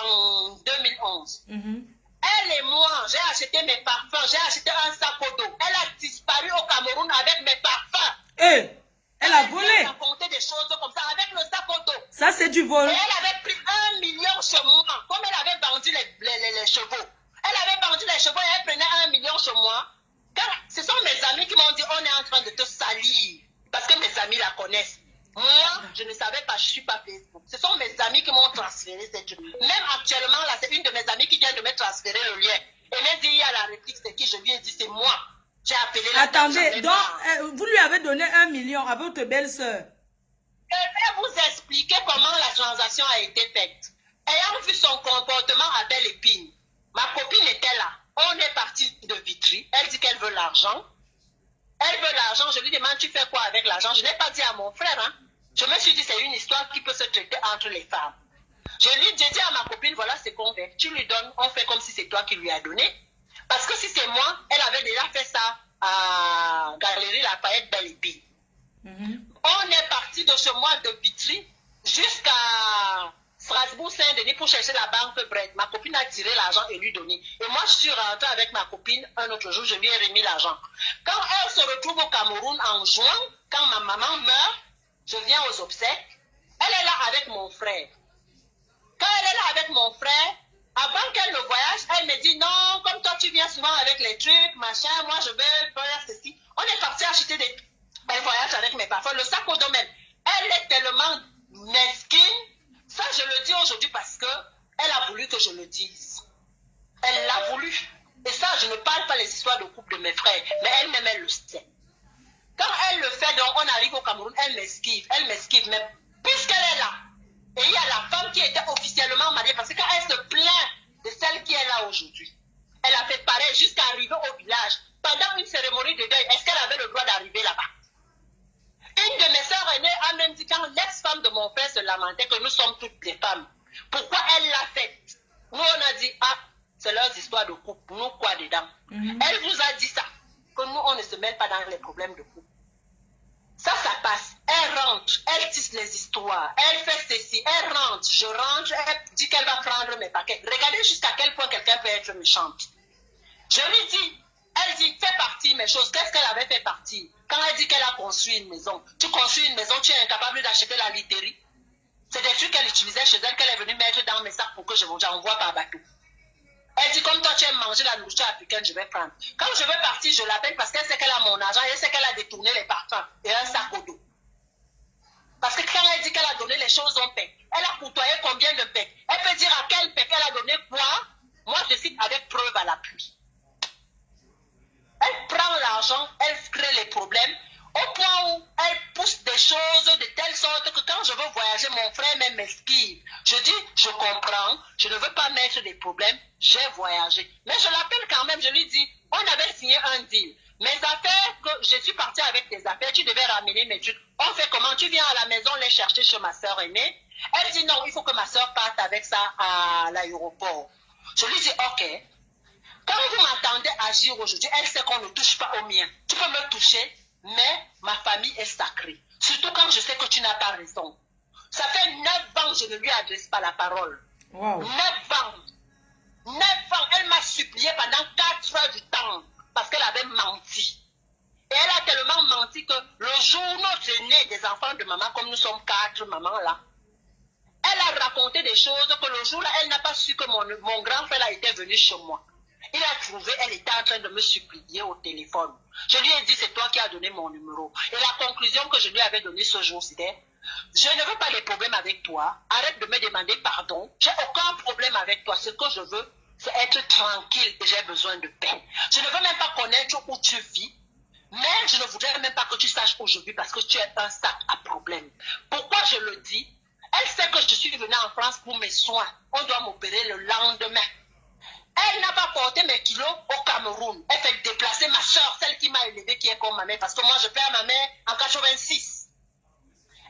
en 2011. Elle et moi, j'ai acheté mes parfums, j'ai acheté un sac à dos. Elle a disparu au Cameroun avec mes parfums. Elle a volé. Elle a raconté des choses comme ça avec le sac à dos. Ça, c'est du vol. Et elle avait pris 1 million chez moi. Comme elle avait vendu les chevaux. Elle avait vendu les chevaux et elle prenait 1 million chez moi. Car ce sont mes amis qui m'ont dit, on est en train de te salir. Parce que mes amis la connaissent. Moi, je ne savais pas, je ne suis pas Facebook. Ce sont mes amis qui m'ont transféré cette chose. Même actuellement, là, c'est une de mes amies qui vient de me transférer le lien. Elle m'a dit, il y a la réplique, c'est qui? Je lui ai dit, c'est moi. J'ai appelé la Attendez, donc, vous lui avez donné 1 million à votre belle-sœur. Je vais vous expliquer comment la transaction a été faite. Ayant vu son comportement à Belle Épine, ma copine était là. On est parti de Vitry. Elle dit qu'elle veut l'argent. Elle veut l'argent. Je lui demande, tu fais quoi avec l'argent? Je n'ai pas dit à mon frère. Hein. Je me suis dit, c'est une histoire qui peut se traiter entre les femmes. J'ai dit à ma copine, voilà ce qu'on fait. Tu lui donnes, on fait comme si c'est toi qui lui as donné. Parce que si c'est moi, elle avait déjà fait ça à Galerie Lafayette Belle Épine. On est parti de chez moi de Vitry jusqu'à Strasbourg-Saint-Denis pour chercher la banque Brett. Ma copine a tiré l'argent et lui donné. Et moi, je suis rentrée avec ma copine un autre jour, je lui ai remis l'argent. Quand elle se retrouve au Cameroun en juin, quand ma maman meurt, je viens aux obsèques. Elle est là avec mon frère. Quand elle est là avec mon frère, avant qu'elle ne voyage, elle me dit non, comme toi tu viens souvent avec les trucs, machin, moi je veux faire ceci. On est parti acheter des voyages avec mes parfums, le sac au domaine. Elle est tellement mesquine. Ça, je le dis aujourd'hui parce que elle a voulu que je le dise. Elle l'a voulu. Et ça, je ne parle pas les histoires de couple de mes frères, mais elle-même, elle le sait. Quand elle le fait, donc on arrive au Cameroun, elle m'esquive, mais puisqu'elle est là, et il y a la femme qui était officiellement mariée, parce que quand elle se plaint de celle qui est là aujourd'hui, elle a fait pareil jusqu'à arriver au village. Pendant une cérémonie de deuil, est-ce qu'elle avait le droit d'arriver là-bas? Une de mes sœurs aînées a même dit, quand l'ex-femme de mon frère se lamentait que nous sommes toutes des femmes, pourquoi elle l'a faite? Nous, on a dit, ah, c'est leurs histoires de couple, nous quoi dedans? Elle vous a dit ça, que nous, on ne se mêle pas dans les problèmes de couple. Ça passe. Elle rentre, elle tisse les histoires, elle fait ceci, elle rentre, je rentre, elle dit qu'elle va prendre mes paquets. Regardez jusqu'à quel point quelqu'un peut être méchante. Je lui dis, elle dit, fais partie mes choses. Qu'est-ce qu'elle avait fait partie? Quand elle dit qu'elle a construit une maison, tu construis une maison, tu es incapable d'acheter la literie. C'est des trucs qu'elle utilisait chez elle, qu'elle est venue mettre dans mes sacs pour que je j'envoie par bateau. Elle dit, comme toi tu aimes manger la nourriture africaine, je vais prendre. Quand je vais partir, je l'appelle parce qu'elle sait qu'elle a mon argent, elle sait qu'elle a détourné les parfums et un sac au dos. Parce que quand elle dit qu'elle a donné les choses au PEC, elle a côtoyé combien de PEC? Elle peut dire à quel PEC elle a donné quoi? Moi, je cite avec preuve à l'appui. Elle prend l'argent, elle crée les problèmes, au point où elle pousse des choses de telle sorte que quand je veux voyager, mon frère même m'esquive. Je dis, je comprends, je ne veux pas mettre des problèmes, j'ai voyagé. Mais je l'appelle quand même, je lui dis, on avait signé un deal. Mes affaires, que je suis partie avec tes affaires, tu devais ramener mes trucs. On fait comment? Tu viens à la maison les chercher chez ma soeur aînée. Elle dit non, il faut que ma soeur parte avec ça à l'aéroport. Je lui dis ok. Quand vous m'entendez agir aujourd'hui, elle sait qu'on ne touche pas au mien. Tu peux me toucher, mais ma famille est sacrée. Surtout quand je sais que tu n'as pas raison. Ça fait 9 ans que je ne lui adresse pas la parole. Wow. 9 ans. 9 ans. Elle m'a supplié pendant 4 heures du temps parce qu'elle avait menti. Et elle a tellement menti que le jour où notre aîné des enfants de maman, comme nous sommes 4 mamans là, elle a raconté des choses que le jour là, elle n'a pas su que mon grand frère a été venu chez moi. Il a trouvé, elle était en train de me supplier au téléphone. Je lui ai dit, c'est toi qui as donné mon numéro. Et la conclusion que je lui avais donnée ce jour, c'était, je ne veux pas les problèmes avec toi. Arrête de me demander pardon. J'ai aucun problème avec toi. Ce que je veux, c'est être tranquille et j'ai besoin de paix. Je ne veux même pas connaître où tu vis. Mais je ne voudrais même pas que tu saches aujourd'hui parce que tu es un sac à problème. Pourquoi je le dis? Elle sait que je suis venue en France pour mes soins. On doit m'opérer le lendemain. Elle n'a pas porté mes kilos au Cameroun. Elle fait déplacer ma soeur, celle qui m'a élevée, qui est comme ma mère. Parce que moi, je perds ma mère en 86.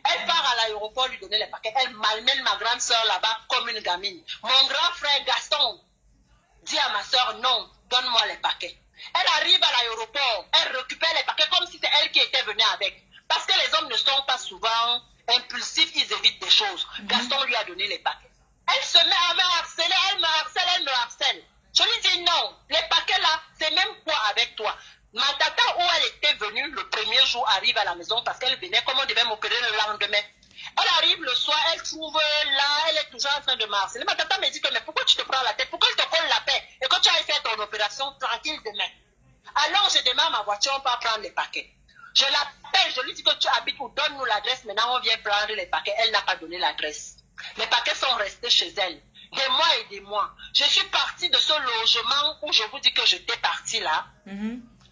Elle part à l'aéroport lui donner les paquets. Elle malmène ma grande soeur là-bas comme une gamine. Mon grand frère Gaston dit à ma soeur, non, donne-moi les paquets. Elle arrive à l'aéroport, elle récupère les paquets comme si c'est elle qui était venue avec. Parce que les hommes ne sont pas souvent impulsifs, ils évitent des choses. Gaston lui a donné les paquets. Elle se met à me harceler, elle me harcèle. Je lui dis non, les paquets là, c'est même quoi avec toi? Ma tata, où elle était venue le premier jour, arrive à la maison parce qu'elle venait, comme on devait m'opérer le lendemain. Elle arrive le soir, elle trouve là, elle est toujours en train de marcher. Ma tata me dit que mais pourquoi tu te prends la tête? Pourquoi tu te colles la paix? Et quand tu as fait ton opération, tranquille demain. Alors je démarre ma voiture, on peut prendre les paquets. Je l'appelle, je lui dis que tu habites où, donne-nous l'adresse, maintenant on vient prendre les paquets. Elle n'a pas donné l'adresse. Les paquets sont restés chez elle. Des mois et des mois. Je suis partie de ce logement où je vous dis que j'étais partie là,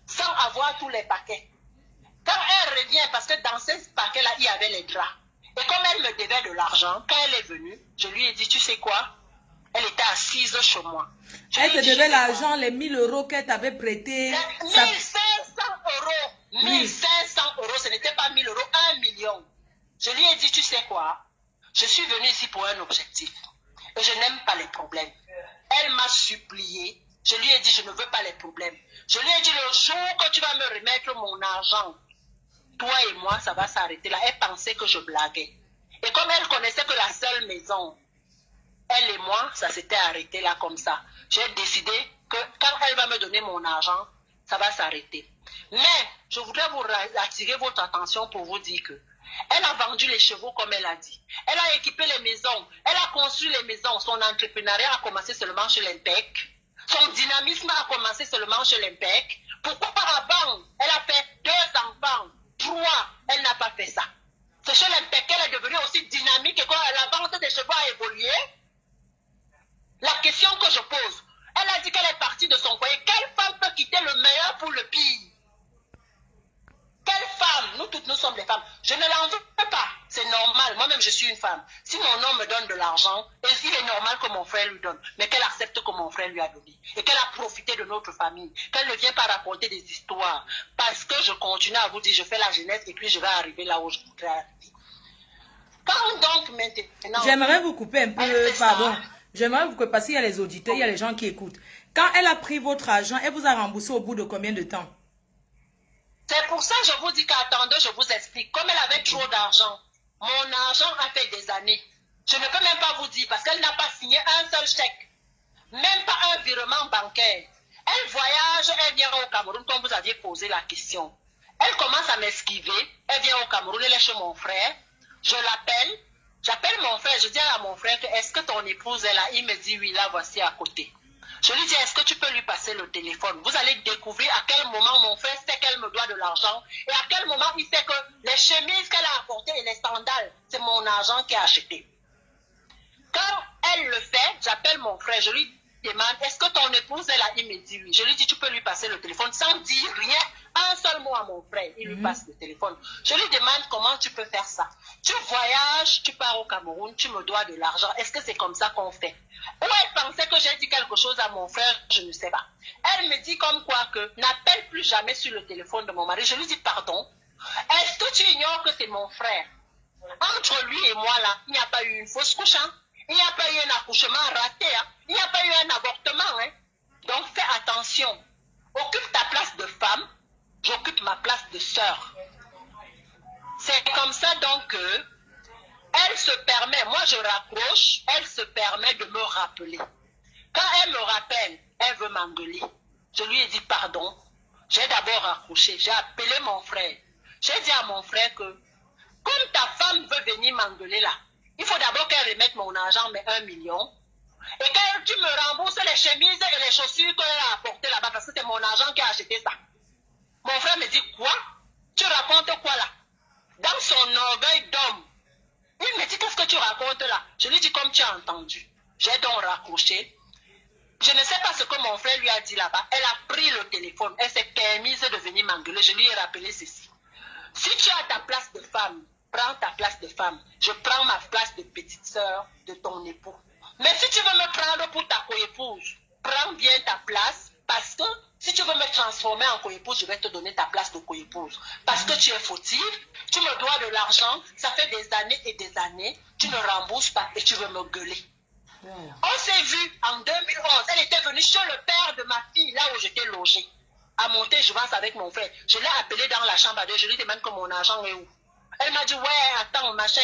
sans avoir tous les paquets. Quand elle revient, parce que dans ces paquets-là, il y avait les draps. Et comme elle me devait de l'argent, quand elle est venue, je lui ai dit, tu sais quoi? Elle était assise chez moi. Elle te devait l'argent, les 1000 euros qu'elle t'avait prêté. 1500 euros. 1500 euros, ce n'était pas 1000 euros, 1 million. Je lui ai dit, tu sais quoi? Je suis venue ici pour un objectif. Et je n'aime pas les problèmes. Elle m'a supplié. Je lui ai dit, je ne veux pas les problèmes. Je lui ai dit, le jour que tu vas me remettre mon argent, toi et moi, ça va s'arrêter là. Elle pensait que je blaguais. Et comme elle connaissait que la seule maison, elle et moi, ça s'était arrêté là comme ça. J'ai décidé que quand elle va me donner mon argent, ça va s'arrêter. Mais je voudrais vous attirer votre attention pour vous dire que elle a vendu les chevaux comme elle a dit. Elle a équipé les maisons. Elle a construit les maisons. Son entrepreneuriat a commencé seulement chez l'IMPEC. Son dynamisme a commencé seulement chez l'IMPEC. Pourquoi avant, elle a fait 2 enfants, 3, elle n'a pas fait ça. C'est chez l'IMPEC qu'elle est devenue aussi dynamique et quand la vente des chevaux a évolué. La question que je pose, elle a dit qu'elle est partie de son foyer. Quelle femme peut quitter le meilleur pour le pire? Quelle femme? Nous toutes, nous sommes des femmes. Je ne l'en veux pas. C'est normal. Moi-même, je suis une femme. Si mon homme me donne de l'argent, il est normal que mon frère lui donne. Mais qu'elle accepte que mon frère lui a donné. Et qu'elle a profité de notre famille. Qu'elle ne vient pas raconter des histoires. Parce que je continue à vous dire, je fais la jeunesse et puis je vais arriver là où je voudrais arriver. Quand donc maintenant... J'aimerais vous couper un peu, pardon. J'aimerais vous couper parce qu'il y a les auditeurs, il y a les gens qui écoutent. Quand elle a pris votre argent, elle vous a remboursé au bout de combien de temps? C'est pour ça que je vous dis qu'attendez, je vous explique. Comme elle avait trop d'argent, mon argent a fait des années. Je ne peux même pas vous dire parce qu'elle n'a pas signé un seul chèque. Même pas un virement bancaire. Elle voyage, elle vient au Cameroun comme vous aviez posé la question. Elle commence à m'esquiver. Elle vient au Cameroun, elle est chez mon frère. Je l'appelle. J'appelle mon frère. Je dis à mon frère, est-ce que ton épouse est là? Il me dit oui, là voici à côté. Je lui dis, est-ce que tu peux lui passer le téléphone? Vous allez découvrir à quel moment mon frère sait qu'elle me doit de l'argent et à quel moment il sait que les chemises qu'elle a apportées et les sandales, c'est mon argent qui a acheté. Quand elle le fait, j'appelle mon frère, je lui demande, est-ce que ton épouse est là? Il me dit oui. Je lui dis, tu peux lui passer le téléphone sans dire rien, un seul mot à mon frère. Il lui passe le téléphone. Je lui demande comment tu peux faire ça. Tu voyages, tu pars au Cameroun, tu me dois de l'argent. Est-ce que c'est comme ça qu'on fait? Ou elle pensait que j'ai dit quelque chose à mon frère, je ne sais pas. Elle me dit comme quoi que n'appelle plus jamais sur le téléphone de mon mari. Je lui dis pardon. Est-ce que tu ignores que c'est mon frère? Entre lui et moi là, il n'y a pas eu une fausse couche, hein? Il n'y a pas eu un accouchement raté, hein? Il n'y a pas eu un avortement, hein? Donc fais attention. Occupe ta place de femme, j'occupe ma place de sœur. C'est comme ça donc que elle se permet, moi je raccroche, elle se permet de me rappeler. Quand elle me rappelle, elle veut m'engueuler. Je lui ai dit pardon. J'ai d'abord raccroché, j'ai appelé mon frère. J'ai dit à mon frère que comme ta femme veut venir m'engueuler là, il faut d'abord qu'elle remette mon argent, mais 1 million. Et que tu me rembourses les chemises et les chaussures qu'elle a apportées là-bas, parce que c'est mon argent qui a acheté ça. Mon frère me dit, quoi? Tu racontes quoi là? Dans son orgueil d'homme. Il me dit, qu'est-ce que tu racontes là? Je lui dis, comme tu as entendu. J'ai donc raccroché. Je ne sais pas ce que mon frère lui a dit là-bas. Elle a pris le téléphone. Elle s'est permise de venir m'engueuler. Je lui ai rappelé ceci. Si tu as ta place de femme, prends ta place de femme. Je prends ma place de petite sœur de ton époux. Mais si tu veux me prendre pour ta coépouse, prends bien ta place parce que si tu veux me transformer en coépouse, je vais te donner ta place de coépouse. Parce que tu es fautive, tu me dois de l'argent, ça fait des années et des années, tu ne rembourses pas et tu veux me gueuler. On s'est vu en 2011, elle était venue chez le père de ma fille, là où j'étais logée, à monter, je pense, avec mon frère. Je l'ai appelé dans la chambre à deux, je lui demande que mon argent est où. Elle m'a dit, ouais, attends, machin,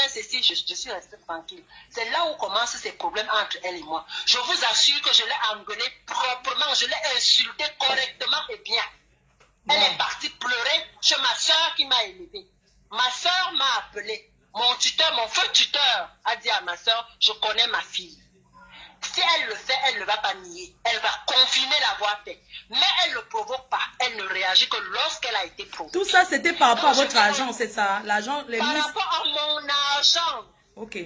ceci, je suis restée tranquille. C'est là où commencent ces problèmes entre elle et moi. Je vous assure que je l'ai engueulée proprement, je l'ai insultée correctement et bien. Elle est partie pleurer chez ma soeur qui m'a élevée. Ma soeur m'a appelé. Mon tuteur, mon feu tuteur a dit à ma soeur, je connais ma fille. Si elle le fait, elle ne va pas nier. Elle va confirmer l'avoir fait. Mais elle ne provoque pas. Elle ne réagit que lorsqu'elle a été provoquée. Tout ça, c'était par rapport à votre argent, c'est ça? L'argent, les par rapport à mon argent. Ok.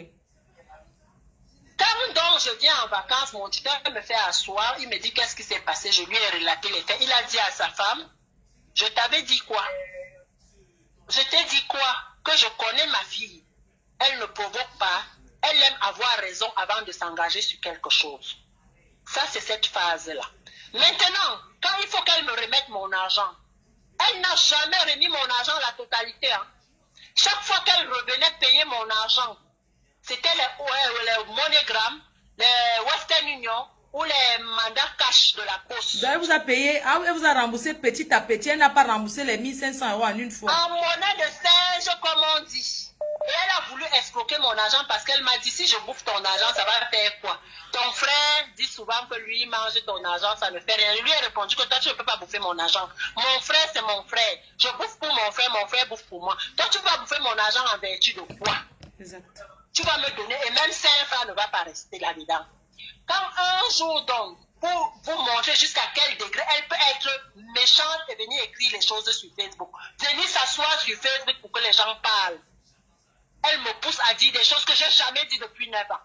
Quand donc je viens en vacances, mon tuteur me fait asseoir. Il me dit qu'est-ce qui s'est passé. Je lui ai relaté les faits. Il a dit à sa femme, je t'avais dit quoi? Je t'ai dit quoi? Que je connais ma fille. Elle ne provoque pas. Elle aime avoir raison avant de s'engager sur quelque chose. Ça, c'est cette phase-là. Maintenant, quand il faut qu'elle me remette mon argent, elle n'a jamais remis mon argent la totalité. Hein. Chaque fois qu'elle revenait payer mon argent, c'était les MoneyGram, les Western Union ou les mandats cash de la poste. Donc, elle vous a payé, elle vous a remboursé petit à petit. Elle n'a pas remboursé les 1500 € en une fois. En monnaie de singe, comme on dit. Et elle a voulu escroquer mon argent parce qu'elle m'a dit, si je bouffe ton argent, ça va faire quoi? Ton frère dit souvent que lui mange ton argent, ça ne fait rien. Je lui ai répondu que toi, tu ne peux pas bouffer mon argent. Mon frère, c'est mon frère. Je bouffe pour mon frère bouffe pour moi. Toi, tu vas bouffer mon argent en vertu de quoi? Exact. Tu vas me donner, et même 5 francs ne va pas rester là-dedans. Quand un jour donc, pour vous montrer jusqu'à quel degré elle peut être méchante et venir écrire les choses sur Facebook, venir s'asseoir sur Facebook pour que les gens parlent. Elle me pousse à dire des choses que je n'ai jamais dit depuis 9 ans.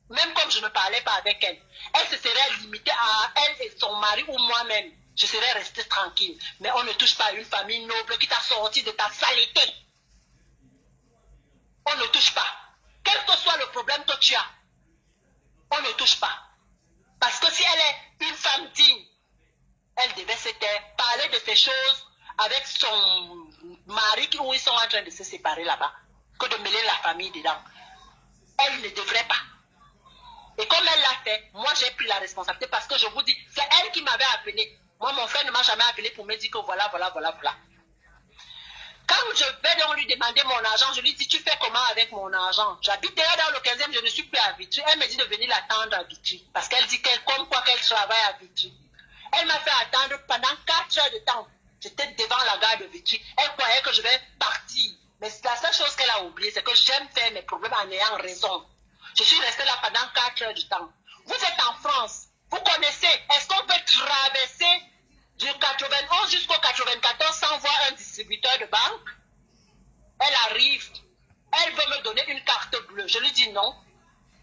Même comme je ne parlais pas avec elle. Elle se serait limitée à elle et son mari ou moi-même. Je serais restée tranquille. Mais on ne touche pas à une famille noble qui t'a sorti de ta saleté. On ne touche pas. Quel que soit le problème que tu as, on ne touche pas. Parce que si elle est une femme digne, elle devait se taire, parler de ces choses avec son mari où ils sont en train de se séparer là-bas, que de mêler la famille dedans. Elle ne devrait pas. Et comme elle l'a fait, moi j'ai pris la responsabilité parce que je vous dis, c'est elle qui m'avait appelé. Moi, mon frère ne m'a jamais appelé pour me dire que voilà. Quand je vais donc lui demander mon argent, je lui dis, tu fais comment avec mon argent? J'habite déjà dans le 15e, je ne suis plus à Vitry. Elle me dit de venir l'attendre à Vitry. Parce qu'elle dit comme quoi qu'elle travaille à Vitry. Elle m'a fait attendre pendant 4 heures de temps. J'étais devant la gare de Vitry. Elle croyait que je vais partir. Mais la seule chose qu'elle a oubliée, c'est que j'aime faire mes problèmes en ayant raison. Je suis restée là pendant 4 heures de temps. Vous êtes en France. Vous connaissez. Est-ce qu'on peut traverser du 91 jusqu'au 94 sans voir un distributeur de banque? Elle arrive. Elle veut me donner une carte bleue. Je lui dis non.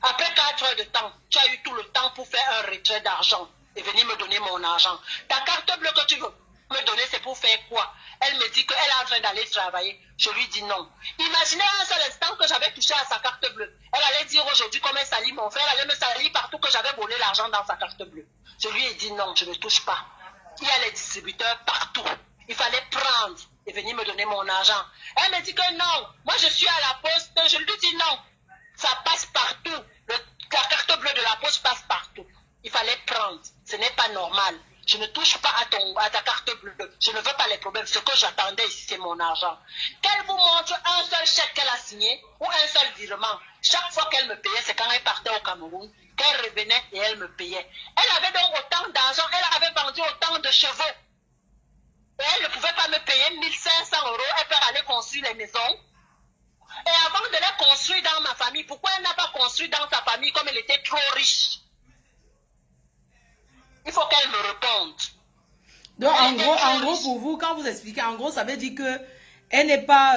Après 4 heures de temps, tu as eu tout le temps pour faire un retrait d'argent et venir me donner mon argent. Ta carte bleue que tu veux me donner, c'est pour faire quoi? Elle me dit qu'elle est en train d'aller travailler. Je lui dis non. Imaginez un seul instant que j'avais touché à sa carte bleue. Elle allait dire aujourd'hui comme elle salit mon frère, elle allait me salir partout que j'avais volé l'argent dans sa carte bleue. Je lui ai dit non, je ne touche pas. Il y a les distributeurs partout. Il fallait prendre et venir me donner mon argent. Elle me dit que non, moi je suis à la poste. Je lui dis non, ça passe partout. La carte bleue de la poste passe partout. Il fallait prendre. Ce n'est pas normal. Je ne touche pas à ta carte bleue. Je ne veux pas les problèmes. Ce que j'attendais ici, c'est mon argent. Qu'elle vous montre un seul chèque qu'elle a signé ou un seul virement. Chaque fois qu'elle me payait, c'est quand elle partait au Cameroun, qu'elle revenait et elle me payait. Elle avait donc autant d'argent. Elle avait vendu autant de chevaux. Et elle ne pouvait pas me payer 1500 €. Elle peut aller construire les maisons. Et avant de les construire dans ma famille, pourquoi elle n'a pas construit dans sa famille comme elle était trop riche? Il faut qu'elle me réponde. Donc, en gros, pour vous, quand vous expliquez, en gros, ça veut dire que elle n'est pas,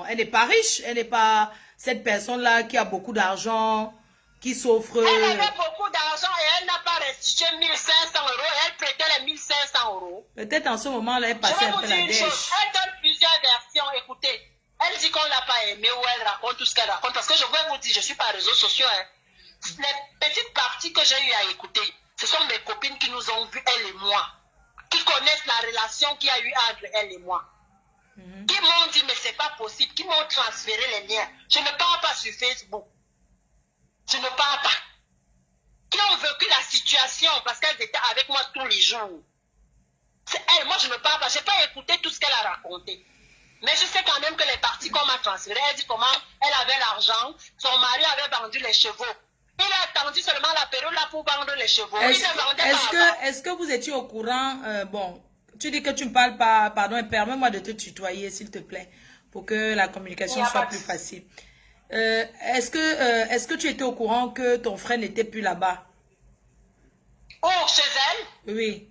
elle n'est pas riche, elle n'est pas cette personne-là qui a beaucoup d'argent, qui s'offre. Elle avait beaucoup d'argent et elle n'a pas restitué 1500 €. Elle prêtait les 1500 €. Peut-être en ce moment-là, elle passait un peu la dèche. Je vais vous dire une chose. Elle donne plusieurs versions. Écoutez, elle dit qu'on ne l'a pas aimée ou elle raconte tout ce qu'elle raconte. Parce que je vais vous dire, je suis pas réseaux sociaux. Hein. Les petites parties que j'ai eu à écouter, ce sont mes copines qui nous ont vues, elle et moi, qui connaissent la relation qu'il y a eu entre elle et moi. Qui m'ont dit, mais c'est pas possible, qui m'ont transféré les liens. Je ne parle pas sur Facebook. Je ne parle pas. Qui ont vécu la situation parce qu'elles étaient avec moi tous les jours. C'est elle, moi je ne parle pas. Je n'ai pas écouté tout ce qu'elle a raconté. Mais je sais quand même que les parties qu'on m'a transférées, elle dit comment elle avait l'argent, son mari avait vendu les chevaux. Il a attendu seulement la période là pour vendre les chevaux. Est-ce que vous étiez au courant, bon, tu dis que tu ne parles pas, pardon, permets-moi de te tutoyer, s'il te plaît, pour que la communication soit plus facile. Est-ce que tu étais au courant que ton frère n'était plus là-bas? Oh, chez elle? Oui.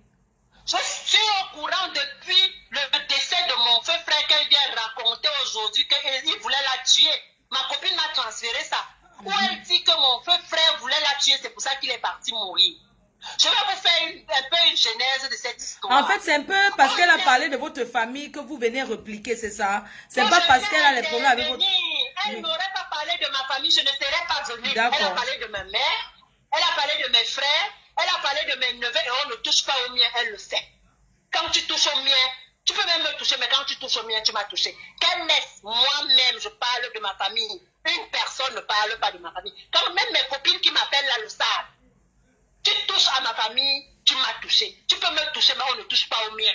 Je suis au courant depuis le décès de mon frère qu'elle vient raconter aujourd'hui qu'il voulait la tuer. Ma copine m'a transféré ça. Où elle dit que mon frère voulait la tuer, c'est pour ça qu'il est parti mourir. Je vais vous faire un peu une genèse de cette histoire. En fait, c'est un peu parce qu'elle a parlé de votre famille que vous venez répliquer, c'est ça? C'est pas parce qu'elle a les problèmes avec votre... Elle n'aurait pas parlé de ma famille, je ne serais pas venue. Elle a parlé de ma mère, elle a parlé de mes frères, elle a parlé de mes neveux et on ne touche pas au mien, elle le sait. Quand tu touches au mien, tu peux même me toucher, mais quand tu touches au mien, tu m'as touché. Qu'elle laisse, moi-même, je parle de ma famille. Une personne ne parle pas de ma famille. Quand même mes copines qui m'appellent là le savent. Tu touches à ma famille, tu m'as touché. Tu peux me toucher, mais on ne touche pas au mien.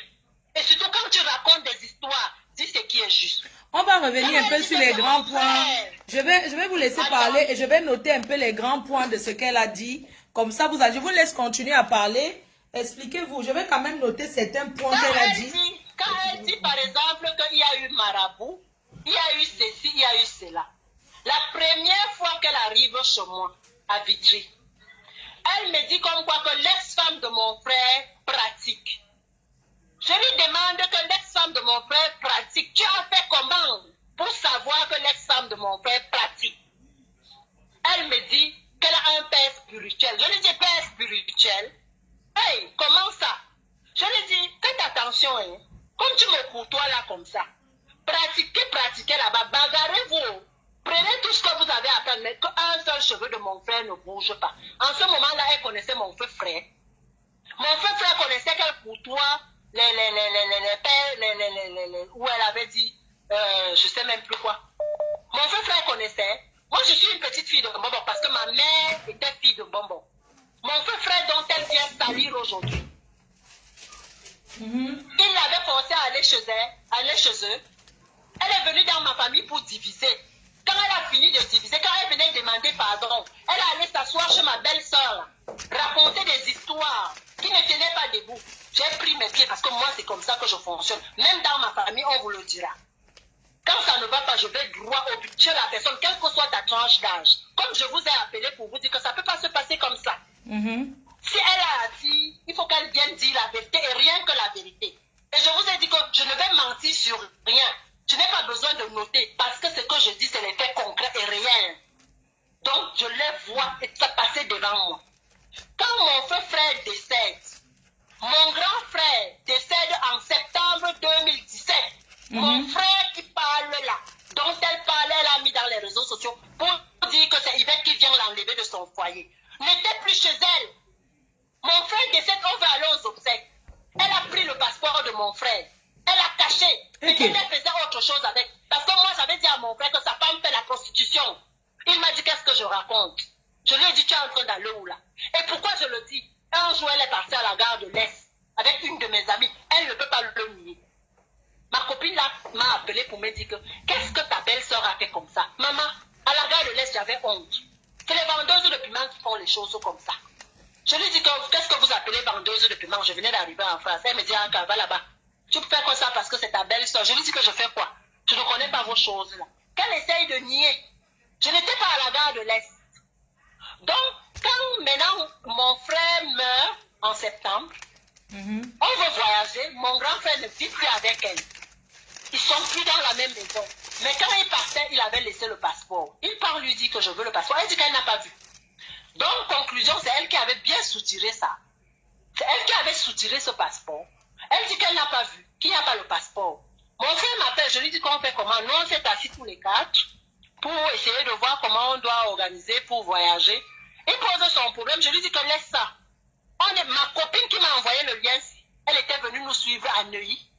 Et surtout quand tu racontes des histoires, dis ce qui est juste. On va revenir un peu sur les grands points. Je vais vous laisser parler et je vais noter un peu les grands points de ce qu'elle a dit. Comme ça, je vous laisse continuer à parler. Expliquez-vous. Je vais quand même noter certains points qu'elle a dit. Quand elle dit, par exemple, qu'il y a eu marabout, il y a eu ceci, il y a eu cela. La première fois qu'elle arrive chez moi, à Vitry, elle me dit comme quoi que l'ex-femme de mon frère pratique. Je lui demande que l'ex-femme de mon frère pratique. Tu as fait comment pour savoir que l'ex-femme de mon frère pratique? Elle me dit qu'elle a un père spirituel. Je lui dis, père spirituel? Hey, comment ça? Je lui dis, faites attention, hein. Comme tu me courtoies là comme ça. Pratiquez là-bas, bagarrez-vous. Prenez tout ce que vous avez à faire, mais qu'un seul cheveu de mon frère ne bouge pas. En ce moment-là, elle connaissait mon frère. Mon frère connaissait qu'elle courtoie les pères, où elle avait dit, je sais même plus quoi. Mon frère connaissait. Moi, je suis une petite fille de bonbon parce que ma mère était fille de bonbon. Mon frère dont elle vient salir aujourd'hui. Il l'avait forcé à aller chez eux. Elle est venue dans ma famille pour diviser. Quand elle a fini de diviser, quand elle venait demander pardon, elle est allée s'asseoir chez ma belle-sœur, raconter des histoires qui ne tenaient pas debout. J'ai pris mes pieds parce que moi, c'est comme ça que je fonctionne. Même dans ma famille, on vous le dira. Quand ça ne va pas, je vais droit au but chez la personne, quelle que soit ta tranche d'âge. Comme je vous ai appelé pour vous dire que ça ne peut pas se passer comme ça. Si elle a dit, il faut qu'elle vienne dire la vérité et rien que la vérité. Et je vous ai dit que je ne vais mentir sur rien. Je n'ai pas besoin de noter parce que ce que je dis, c'est les faits concrets et réels. Donc, je les vois et ça passait devant moi. Quand mon frère décède, mon grand frère décède en septembre 2017. Mon frère qui parle là, dont elle parlait, elle a mis dans les réseaux sociaux pour dire que c'est Yvette qui vient l'enlever de son foyer, n'était plus chez elle. Mon frère décède, on va aller aux obsèques. Elle a pris le passeport de mon frère. Elle a caché. Et elle faisait autre chose avec. Parce que moi, j'avais dit à mon frère que sa femme fait la prostitution. Il m'a dit, qu'est-ce que je raconte? Je lui ai dit, tu es en train d'aller où là? Et pourquoi je le dis? Un jour, elle est partie à la gare de l'Est avec une de mes amies. Elle ne peut pas le nier. Ma copine là m'a appelé pour me dire que qu'est-ce que ta belle-sœur a fait comme ça? Maman, à la gare de l'Est, j'avais honte. C'est les vendeuses de piment qui font les choses comme ça. Je lui dis qu'est-ce que vous appelez vendeuse de piment? Je venais d'arriver en France. Elle me dit, ah, va là-bas. Tu fais quoi ça parce que c'est ta belle-sœur? Je lui dis que je fais quoi? Je ne connais pas vos choses là. Qu'elle essaye de nier. Je n'étais pas à la gare de l'Est. Donc, quand maintenant mon frère meurt en septembre, on veut voyager, mon grand frère ne vit plus avec elle. Ils sont plus dans la même maison. Mais quand il partait, il avait laissé le passeport. Il part lui dit que je veux le passeport. Elle dit qu'elle n'a pas vu. Donc, conclusion, c'est elle qui avait bien soutiré ça. C'est elle qui avait soutiré ce passeport. Elle dit qu'elle n'a pas vu, qu'il n'y a pas le passeport. Mon frère m'appelle, je lui dis qu'on fait comment. Nous, on s'est assis tous les quatre pour essayer de voir comment on doit organiser pour voyager. Il pose son problème, je lui dis que laisse ça. Ma copine qui m'a envoyé le lien, elle était venue nous suivre à Neuilly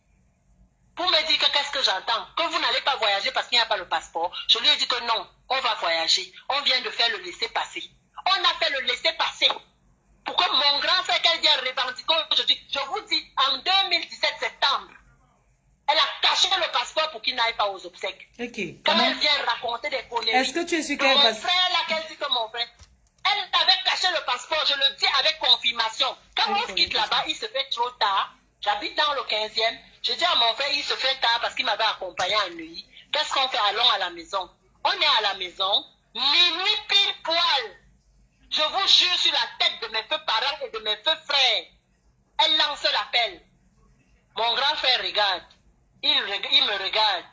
pour me dire que qu'est-ce que j'entends, que vous n'allez pas voyager parce qu'il n'y a pas le passeport. Je lui ai dit que non, on va voyager. On vient de faire le laisser-passer. On a fait le laisser-passer. Pour que mon grand frère, qu'elle vient revendiquer aujourd'hui, je vous dis, en 2017 septembre, elle a caché le passeport pour qu'il n'aille pas aux obsèques. Ok. Quand elle vient raconter des conneries. Est-ce que tu es sûr qu'elle mon va... frère, là, qu'elle dit que mon frère, elle avait caché le passeport, je le dis avec confirmation. Quand on se quitte là-bas, il se fait trop tard. J'habite dans le 15e. Je dis à mon frère, il se fait tard parce qu'il m'avait accompagné à Neuilly. Qu'est-ce qu'on fait? Allons à la maison. On est à la maison, minuit pile poil. Je vous jure sur la tête de mes feux parents et de mes feux frères. Elle lance l'appel. Mon grand frère regarde. Il me regarde.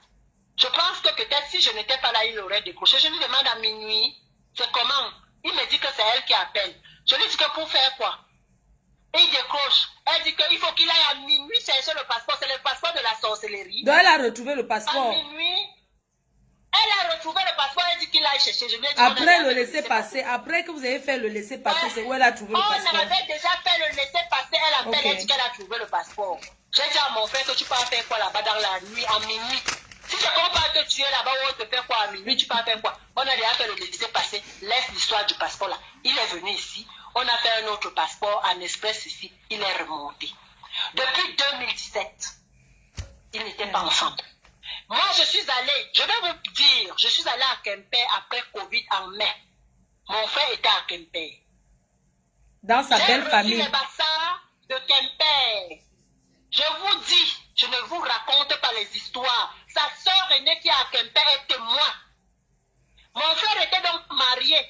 Je pense que peut-être si je n'étais pas là, il aurait décroché. Je lui demande à minuit, c'est comment? Il me dit que c'est elle qui appelle. Je lui dis que pour faire quoi? Et il décroche. Elle dit qu'il faut qu'il aille à minuit chercher le passeport. C'est le passeport de la sorcellerie. Donc elle a retrouvé le passeport. À minuit, elle a retrouvé le passeport. Elle dit qu'il aille chercher. Je lui ai dit après le laisser passer, après que vous avez fait le laisser passer, c'est où elle a trouvé le passeport. On avait déjà fait le laisser passer. Elle appelle, elle dit qu'elle a trouvé le passeport. J'ai dit à mon frère que tu peux faire quoi là-bas dans la nuit, à minuit. Si c'est comme pas que tu es là-bas où on te fait quoi à minuit, tu peux faire quoi? On a déjà fait le laisser passer. Laisse l'histoire du passeport là. Il est venu ici. On a fait un autre passeport en express ici. Il est remonté. Depuis 2017, il n'était pas ensemble. Moi, je suis allée, je vais vous dire, je suis allée à Quimper après Covid en mai. Mon frère était à Quimper. Dans sa belle famille. Les bassins de Quimper. Je vous dis, je ne vous raconte pas les histoires. Sa sœur aînée qui est à Quimper est témoin. Mon frère était donc marié.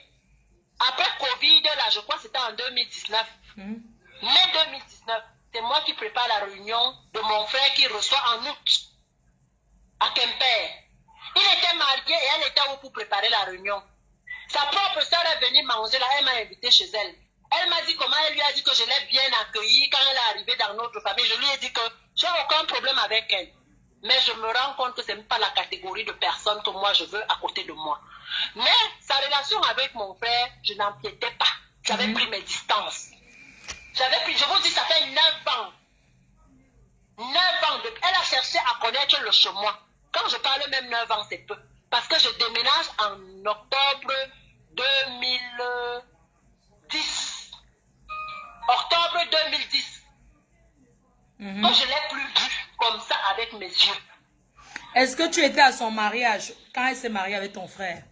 Après Covid, là, je crois que c'était en 2019. Mai 2019, c'est moi qui prépare la réunion de mon frère qui reçoit en août à Quimper. Il était marié et elle était où pour préparer la réunion. Sa propre soeur est venue manger là, elle m'a invité chez elle. Elle m'a dit comment elle lui a dit que je l'ai bien accueillie quand elle est arrivée dans notre famille. Je lui ai dit que j'ai aucun problème avec elle. Mais je me rends compte que ce n'est pas la catégorie de personnes que moi je veux à côté de moi. Mais sa relation avec mon frère, je n'empiétais pas. J'avais pris mes distances. Je vous dis, ça fait 9 ans. 9 ans. Elle a cherché à connaître le chemin. Quand je parle même 9 ans, c'est peu. Parce que je déménage en octobre 2010. Octobre 2010. Donc je ne l'ai plus vu comme ça avec mes yeux. Est-ce que tu étais à son mariage quand elle s'est mariée avec ton frère?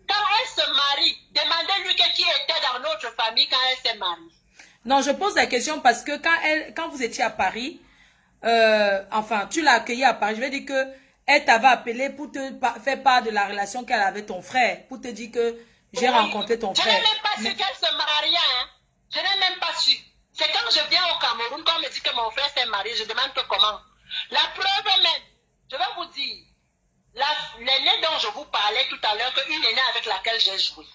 Quand elle se marie, demandez-lui qui était dans notre famille quand elle s'est mariée. Non, je pose la question parce que quand vous étiez à Paris, enfin, tu l'as accueillie à Paris, je vais dire que elle t'avait appelé pour te faire part de la relation qu'elle avait avec ton frère, pour te dire que j'ai rencontré ton frère. Je n'ai même pas su qu'elle se mariait, hein. Je n'ai même pas su. C'est quand je viens au Cameroun, quand on me dit que mon frère s'est marié, je demande que comment. La preuve même, je vais vous dire, l'aînée dont je vous parlais tout à l'heure, une aînée avec laquelle j'ai joué.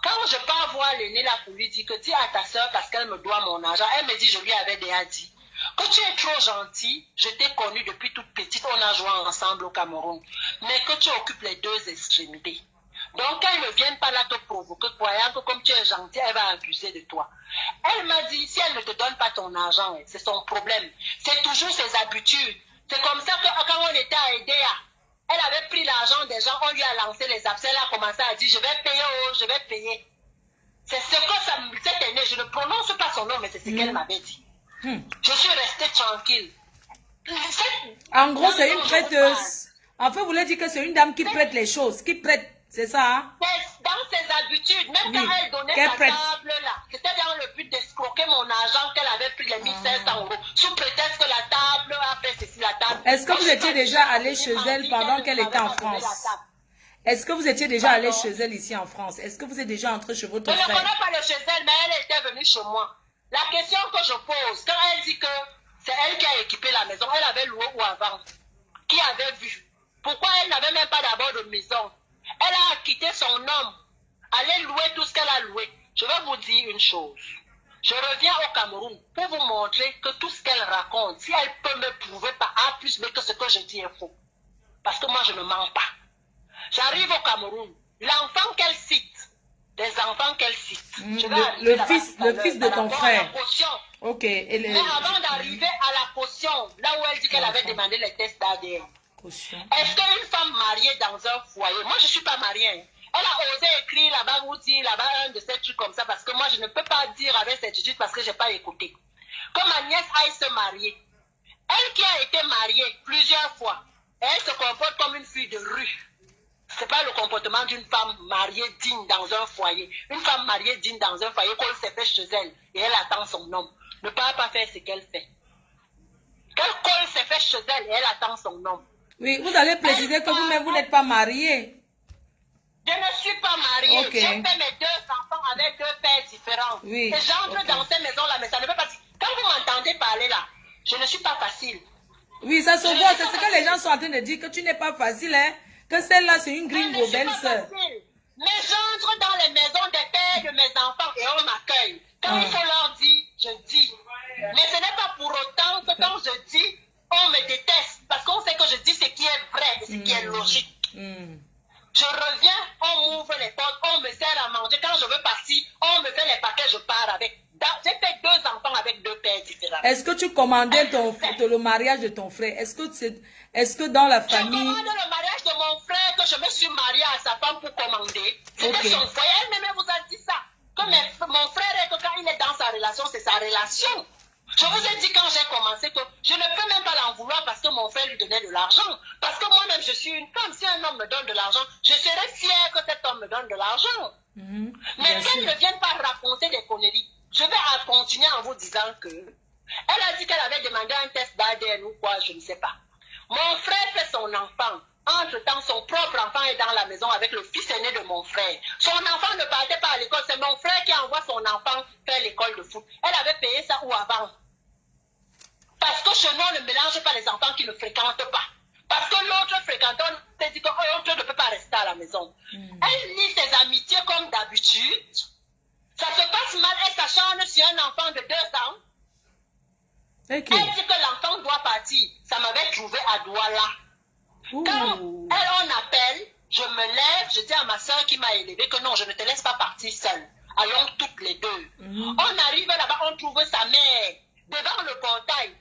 Quand je pars voir l'aînée là pour lui dire que dis à ta soeur parce qu'elle me doit mon argent, elle me dit, je lui avais déjà dit, que tu es trop gentil, je t'ai connue depuis toute petite, on a joué ensemble au Cameroun, mais que tu occupes les deux extrémités. Donc qu'elle ne vienne pas là te provoquer, croyant que comme tu es gentil, elle va abuser de toi. Elle m'a dit, si elle ne te donne pas ton argent, c'est son problème. C'est toujours ses habitudes. C'est comme ça que quand on était à Edea, elle avait pris l'argent des gens, on lui a lancé les abcès, elle a commencé à dire, je vais payer, oh, je vais payer. C'est ce que cette aînée, je ne prononce pas son nom, mais c'est ce qu'elle m'avait dit. Je suis restée tranquille. En gros, c'est une prêteuse. En fait, vous voulez dire que c'est une dame qui prête les choses, qui prête, c'est ça, hein? Dans ses habitudes, même quand elle donnait sa table là, c'était dans le but d'escroquer mon argent qu'elle avait pris les 1500 €, sous prétexte que la table a fait ceci, la table. Est-ce que vous étiez déjà allé chez elle pendant qu'elle était en France? Est-ce que vous étiez déjà allé chez elle ici en France? Est-ce que vous êtes déjà entré chez votre frère? Je ne connais pas le chez elle, mais elle était venue chez moi. La question que je pose, quand elle dit que c'est elle qui a équipé la maison, elle avait loué où avant? Qui avait vu? Pourquoi elle n'avait même pas d'abord de maison? Elle a quitté son homme, allait louer tout ce qu'elle a loué. Je vais vous dire une chose. Je reviens au Cameroun pour vous montrer que tout ce qu'elle raconte, si elle peut me prouver par A plus B que ce que je dis est faux. Parce que moi, je ne mens pas. J'arrive au Cameroun. L'enfant qu'elle cite, les enfants qu'elle cite. Le fils de ton frère. Ok. Mais avant d'arriver à la caution, là où elle dit qu'elle avait demandé les tests d'ADN. Est-ce qu'une femme mariée dans un foyer, moi je ne suis pas mariée, hein. Elle a osé écrire là-bas ou dire là-bas un de ces trucs comme ça parce que moi je ne peux pas dire avec certitude parce que je n'ai pas écouté. Comme ma nièce aille se marier. Elle qui a été mariée plusieurs fois, Elle se comporte comme une fille de rue. Ce n'est pas le comportement d'une femme mariée digne dans un foyer. Une femme mariée digne dans un foyer, qu'elle s'est fait chez elle et elle attend son homme. Ne peut pas faire ce qu'elle fait. Qu'elle s'est fait chez elle et elle attend son homme. Oui, vous allez préciser que vous-même, vous n'êtes pas marié. Je ne suis pas mariée. Okay. J'ai fait mes 2 enfants avec 2 pères différents. Oui. Et j'entre dans ces maisons-là, mais ça ne veut pas dire. Quand vous m'entendez parler là, je ne suis pas facile. Oui, ça se voit. C'est ce que les gens sont en train de dire, que tu n'es pas facile, hein. Que celle-là, c'est une gringo, belle-sœur. Mais j'entre dans les maisons des pères de mes enfants et on m'accueille. Quand il faut leur dire, je dis. Mais ce n'est pas pour autant que quand je dis, on me déteste. Parce qu'on sait que je dis ce qui est vrai et ce qui est logique. Je reviens, on m'ouvre les portes, on me sert à manger. Quand je veux partir, on me fait les paquets, je pars avec. J'ai fait 2 enfants avec 2 pères différents. Est-ce que tu commandais le mariage de ton frère? Est-ce que dans la famille... Je commande le mariage de mon frère, que je me suis mariée à sa femme pour commander. C'était son foyer. Elle-même vous a dit ça. Que mon frère, que quand il est dans sa relation, c'est sa relation. Je vous ai dit quand j'ai commencé que je ne peux même pas l'en vouloir parce que mon frère lui donnait de l'argent. Parce que moi-même, je suis une femme. Si un homme me donne de l'argent, je serais fière que cet homme me donne de l'argent. Mais qu'elle ne vienne pas raconter des conneries. Je vais continuer en vous disant que elle a dit qu'elle avait demandé un test d'ADN ou quoi, je ne sais pas. Mon frère fait son enfant. Entre-temps, son propre enfant est dans la maison avec le fils aîné de mon frère. Son enfant ne partait pas à l'école. C'est mon frère qui envoie son enfant faire l'école de foot. Elle avait payé ça où avant? Parce que chez nous, on ne mélange pas les enfants qui ne fréquentent pas. Parce que l'autre fréquente, on s'est dit que l'autre ne peut pas rester à la maison. Elle lit ses amitiés comme d'habitude. Ça se passe mal, elle s'acharne sur un enfant de 2 ans. Elle dit que l'enfant doit partir. Ça m'avait trouvé à Douala. Quand on appelle, je me lève, je dis à ma soeur qui m'a élevée que non, je ne te laisse pas partir seule. Allons toutes les 2. On arrive là-bas, on trouve sa mère devant le portail.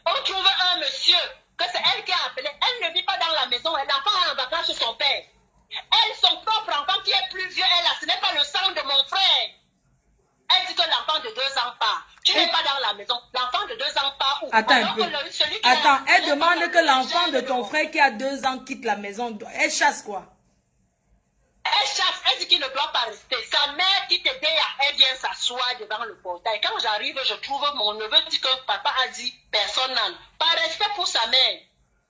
On trouve un monsieur, que c'est elle qui a appelé. Elle ne vit pas dans la maison, l'enfant est en vacances chez son père. Elle, son propre enfant qui est plus vieux, ce n'est pas le sang de mon frère. Elle dit que l'enfant de 2 ans part. Tu n'es pas dans la maison. L'enfant de 2 ans part où? Attends un peu. Attends, elle demande que l'enfant de ton frère qui a 2 ans quitte la maison. Elle chasse quoi? Elle chasse. Elle dit qu'il ne doit pas rester. Sa mère qui t'aidait, elle vient s'asseoir devant le portail. Quand j'arrive, je trouve mon neveu dit que papa a dit personne n'en. Par respect pour sa mère.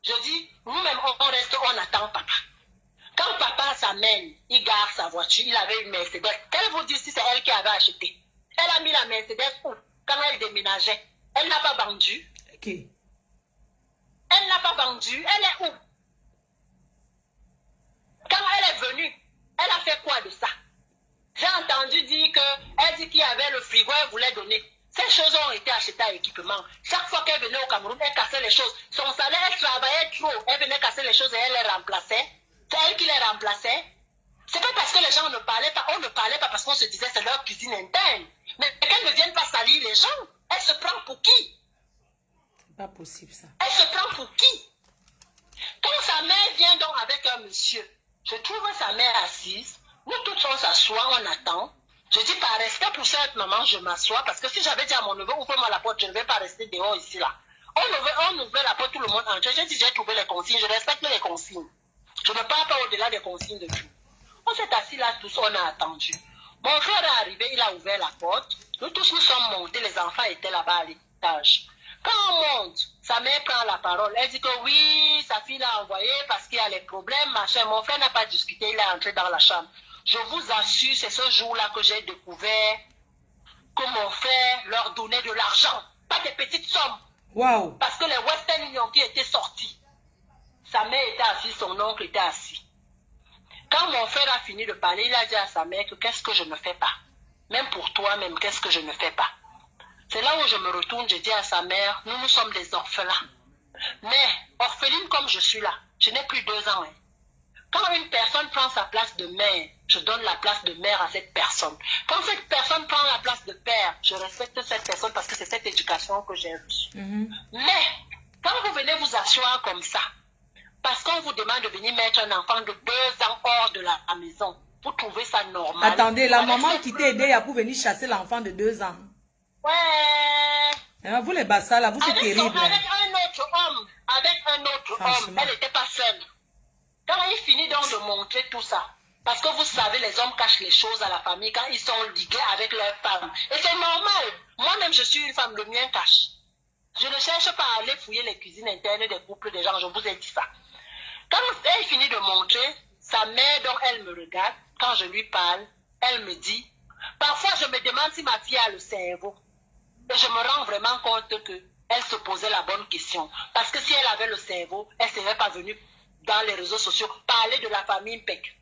Je dis, nous-mêmes, on reste, on attend papa. Quand papa s'amène, il garde sa voiture, il avait une Mercedes. Qu'elle vous dit si c'est elle qui avait acheté? Elle a mis la Mercedes où? Quand elle déménageait. Elle n'a pas vendu. Elle n'a pas vendu. Elle est où? Quand elle est venue, elle a fait quoi de ça? J'ai entendu dire qu'elle dit qu'il y avait le frigo, elle voulait donner. Ces choses ont été achetées à équipement. Chaque fois qu'elle venait au Cameroun, elle cassait les choses. Son salaire, elle travaillait trop. Elle venait casser les choses et elle les remplaçait. C'est elle qui les remplaçait. C'est pas parce que les gens ne parlaient pas. On ne parlait pas parce qu'on se disait c'est leur cuisine interne. Mais qu'elles ne viennent pas salir les gens. Elle se prend pour qui? C'est pas possible ça. Elle se prend pour qui? Quand sa mère vient donc avec un monsieur, je trouve sa mère assise. Nous tous on s'assoit, on attend. Je dis par respect pour cette maman, je m'assois. Parce que si j'avais dit à mon neveu, ouvre-moi la porte, je ne vais pas rester dehors ici là. On ouvrait la porte, tout le monde entrait. J'ai dit j'ai trouvé les consignes, je respecte les consignes. Je ne parle pas au-delà des consignes de tout. On s'est assis là tous, on a attendu. Mon frère est arrivé, il a ouvert la porte. Nous tous nous sommes montés, les enfants étaient là-bas à l'étage. Quand on monte, sa mère prend la parole. Elle dit que oui, sa fille l'a envoyé parce qu'il y a les problèmes, machin. Mon frère n'a pas discuté, il est entré dans la chambre. Je vous assure, c'est ce jour-là que j'ai découvert que mon frère leur donnait de l'argent. Pas des petites sommes. Wow. Parce que les Western Union qui étaient sortis. Sa mère était assise, son oncle était assis. Quand mon frère a fini de parler, il a dit à sa mère que qu'est-ce que je ne fais pas? Même pour toi-même, qu'est-ce que je ne fais pas? C'est là où je me retourne, je dis à sa mère, nous sommes des orphelins. Mais, orpheline comme je suis là, je n'ai plus 2 ans. Hein. Quand une personne prend sa place de mère, je donne la place de mère à cette personne. Quand cette personne prend la place de père, je respecte cette personne parce que c'est cette éducation que j'ai reçue. Mais, quand vous venez vous asseoir comme ça, parce qu'on vous demande de venir mettre un enfant de 2 ans hors de la maison, vous trouvez ça normal? Attendez, la maman qui t'a aidé pour venir chasser l'enfant de 2 ans. Ouais. Vous les bassas là, vous c'est terrible. Avec un autre homme. avec un autre homme, elle n'était pas seule. Quand il finit donc de montrer tout ça, parce que vous savez, les hommes cachent les choses à la famille quand ils sont ligués avec leur femme. Et c'est normal. Moi-même, je suis une femme, le mien cache. Je ne cherche pas à aller fouiller les cuisines internes des couples des gens, je vous ai dit ça. Quand elle finit de montrer, sa mère, donc elle me regarde, quand je lui parle, elle me dit, parfois je me demande si ma fille a le cerveau. Et je me rends vraiment compte qu'elle se posait la bonne question. Parce que si elle avait le cerveau, elle ne serait pas venue dans les réseaux sociaux parler de la famille Peck.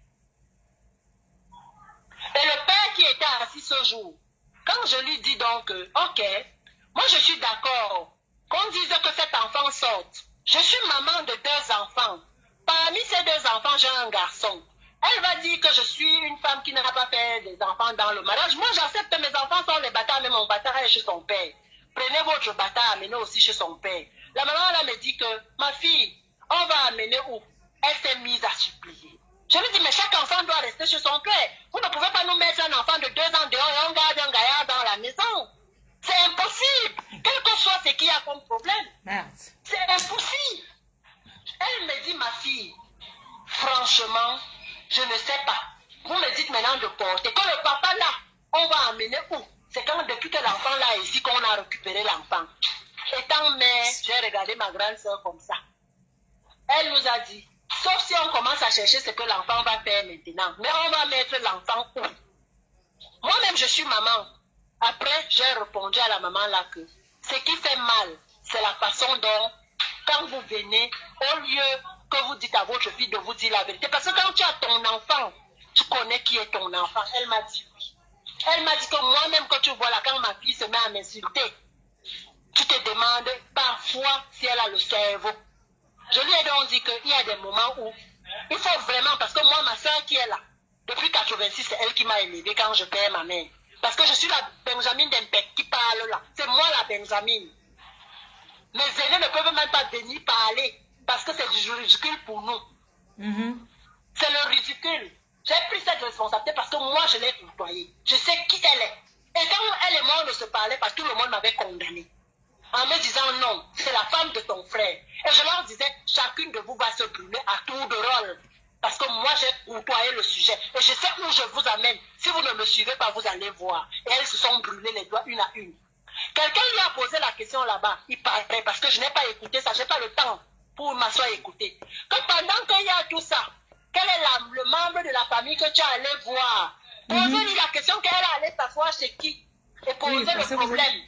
Et le père qui était assis ce jour, quand je lui dis donc, ok, moi je suis d'accord qu'on dise que cet enfant sorte. Je suis maman de 2 enfants. Parmi ces 2 enfants, j'ai un garçon. Elle va dire que je suis une femme qui n'a pas fait des enfants dans le mariage. Moi, j'accepte que mes enfants sont les bâtards, mais mon bâtard est chez son père. Prenez votre bâtard, amenez aussi chez son père. La maman, là, me dit que, ma fille, on va amener où? Elle s'est mise à supplier. Je lui dis, mais chaque enfant doit rester chez son père. Vous ne pouvez pas nous mettre un enfant de 2 ans dehors et on garde un gaillard dans la maison. C'est impossible. Quel que soit ce qu'il y a comme problème. Merde. C'est impossible. Elle me dit, ma fille, franchement, je ne sais pas. Vous me dites maintenant de porter. Que le papa là, on va amener où? C'est quand depuis que l'enfant là est ici qu'on a récupéré l'enfant. Étant mère, j'ai regardé ma grande soeur comme ça. Elle nous a dit, sauf si on commence à chercher ce que l'enfant va faire maintenant. Mais on va mettre l'enfant où? Moi-même, je suis maman. Après, j'ai répondu à la maman là que ce qui fait mal, c'est la façon dont, quand vous venez, au lieu que vous dites à votre fille de vous dire la vérité. Parce que quand tu as ton enfant, tu connais qui est ton enfant. Elle m'a dit oui. Elle m'a dit que moi-même, quand tu vois là, quand ma fille se met à m'insulter, tu te demandes parfois si elle a le cerveau. Je lui ai donc dit qu'il y a des moments où il faut vraiment, parce que moi, ma soeur qui est là, depuis 86, c'est elle qui m'a élevée quand je perds ma mère. Parce que je suis la Benjamin Dempec qui parle là. C'est moi la Benjamin. Mes aînés ne peuvent même pas venir parler parce que c'est du ridicule pour nous. C'est le ridicule. J'ai pris cette responsabilité parce que moi, je l'ai côtoyée. Je sais qui elle est. Et quand elle et moi, on ne se parlait pas, tout le monde m'avait condamné. En me disant non, c'est la femme de ton frère. Et je leur disais, chacune de vous va se brûler à tour de rôle. Parce que moi, j'ai côtoyé le sujet. Et je sais où je vous amène. Si vous ne me suivez pas, vous allez voir. Et elles se sont brûlées les doigts une à une. Quelqu'un lui a posé la question là-bas. Il parlait parce que je n'ai pas écouté ça. Je n'ai pas le temps pour m'asseoir et écouter. Que pendant qu'il y a tout ça, quel est le membre de la famille que tu es allé voir? Posez-lui la question qu'elle est allée s'asseoir chez qui? Et poser le problème.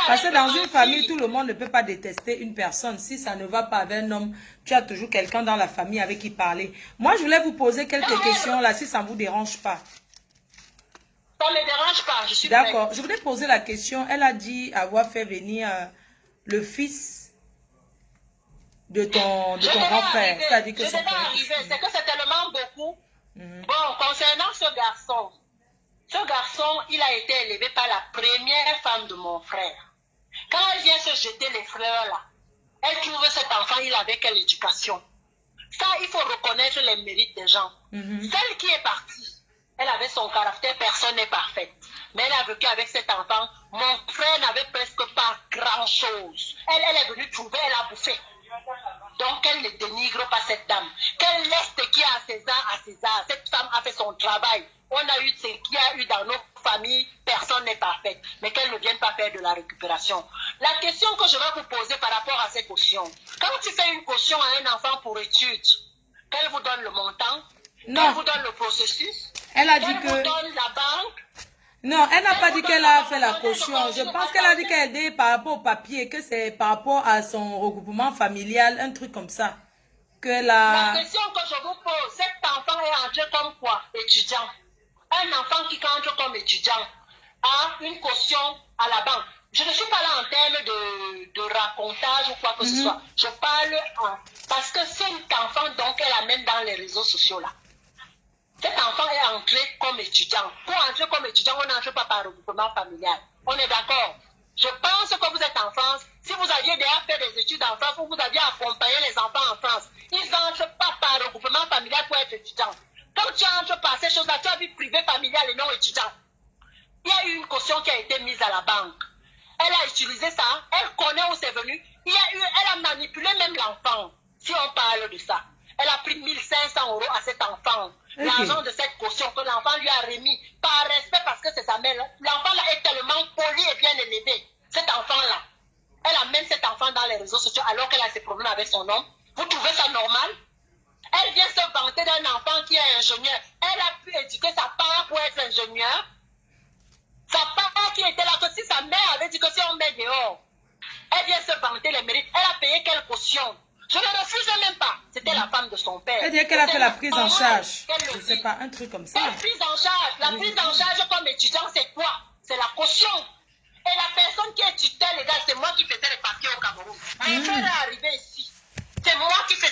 Parce que dans une famille, tout le monde ne peut pas détester une personne. Si ça ne va pas avec un homme, tu as toujours quelqu'un dans la famille avec qui parler. Moi, je voulais vous poser quelques questions là, si ça ne vous dérange pas. Ça ne me dérange pas, je suis d'accord. Je voulais poser la question. Elle a dit avoir fait venir le fils de ton grand frère. C'est-à-dire que c'est que c'est tellement beaucoup. Bon, concernant ce garçon, il a été élevé par la première femme de mon frère. Quand elle vient se jeter les fleurs là, elle trouve cet enfant, il avait quelle éducation? Ça, il faut reconnaître les mérites des gens. Celle qui est partie, elle avait son caractère, personne n'est parfait. Mais elle a vécu avec cet enfant. Mon frère n'avait presque pas grand-chose. Elle est venue trouver, elle a bouffé. Donc, elle ne dénigre pas cette dame. Qu'elle laisse ce qu'il y a à César à César. Cette femme a fait son travail. On a eu ce qu'il y a eu dans nos familles. Personne n'est parfait. Mais qu'elle ne vienne pas faire de la récupération. La question que je vais vous poser par rapport à cette caution. Quand tu fais une caution à un enfant pour études, qu'elle vous donne le montant? Non. Qu'elle vous donne le processus? Elle a dit que... vous donne la banque? Non, elle n'a pas dit qu'elle a fait la caution. Je pense qu'elle a dit qu'elle est par rapport au papier, que c'est par rapport à son regroupement familial, un truc comme ça. La question que je vous pose, cet enfant est entré comme quoi? Étudiant. Un enfant qui entre comme étudiant a une caution à la banque. Je ne suis pas là en termes de racontage ou quoi que ce soit. Je parle parce que cet enfant, donc, elle amène dans les réseaux sociaux là. Cet enfant est entré comme étudiant. Pour entrer comme étudiant, on n'entre pas par regroupement familial. On est d'accord? Je pense que vous êtes en France. Si vous aviez déjà fait des études en France ou vous aviez accompagné les enfants en France, ils n'entrent pas par regroupement familial pour être étudiants. Quand tu entres par ces choses-là, tu as vie privée familiale et non étudiant. Il y a eu une caution qui a été mise à la banque. Elle a utilisé ça, elle connaît où c'est venu. Elle a manipulé même l'enfant, si on parle de ça. Elle a pris 1500 € à cet enfant. L'argent de cette caution que l'enfant lui a remis par respect parce que c'est sa mère. L'enfant là est tellement poli et bien élevé. Cet enfant-là. Elle amène cet enfant dans les réseaux sociaux alors qu'elle a ses problèmes avec son homme. Vous trouvez ça normal? Elle vient se vanter d'un enfant qui est ingénieur. Elle a pu éduquer sa part pour être ingénieur. Sa part qui était là, que si sa mère avait dit que si on met dehors, elle vient se vanter les mérites. Elle a payé quelle caution? Je ne refuse même pas. C'était la femme de son père. Elle dit qu'elle a fait la prise en charge. Je ne sais pas, un truc comme ça. La prise en charge. La prise en charge comme étudiant, c'est quoi? C'est la caution. Et la personne qui est tutelle, les gars, c'est moi qui faisais les papiers au Cameroun. Mon frère est arrivé ici. C'est moi qui faisais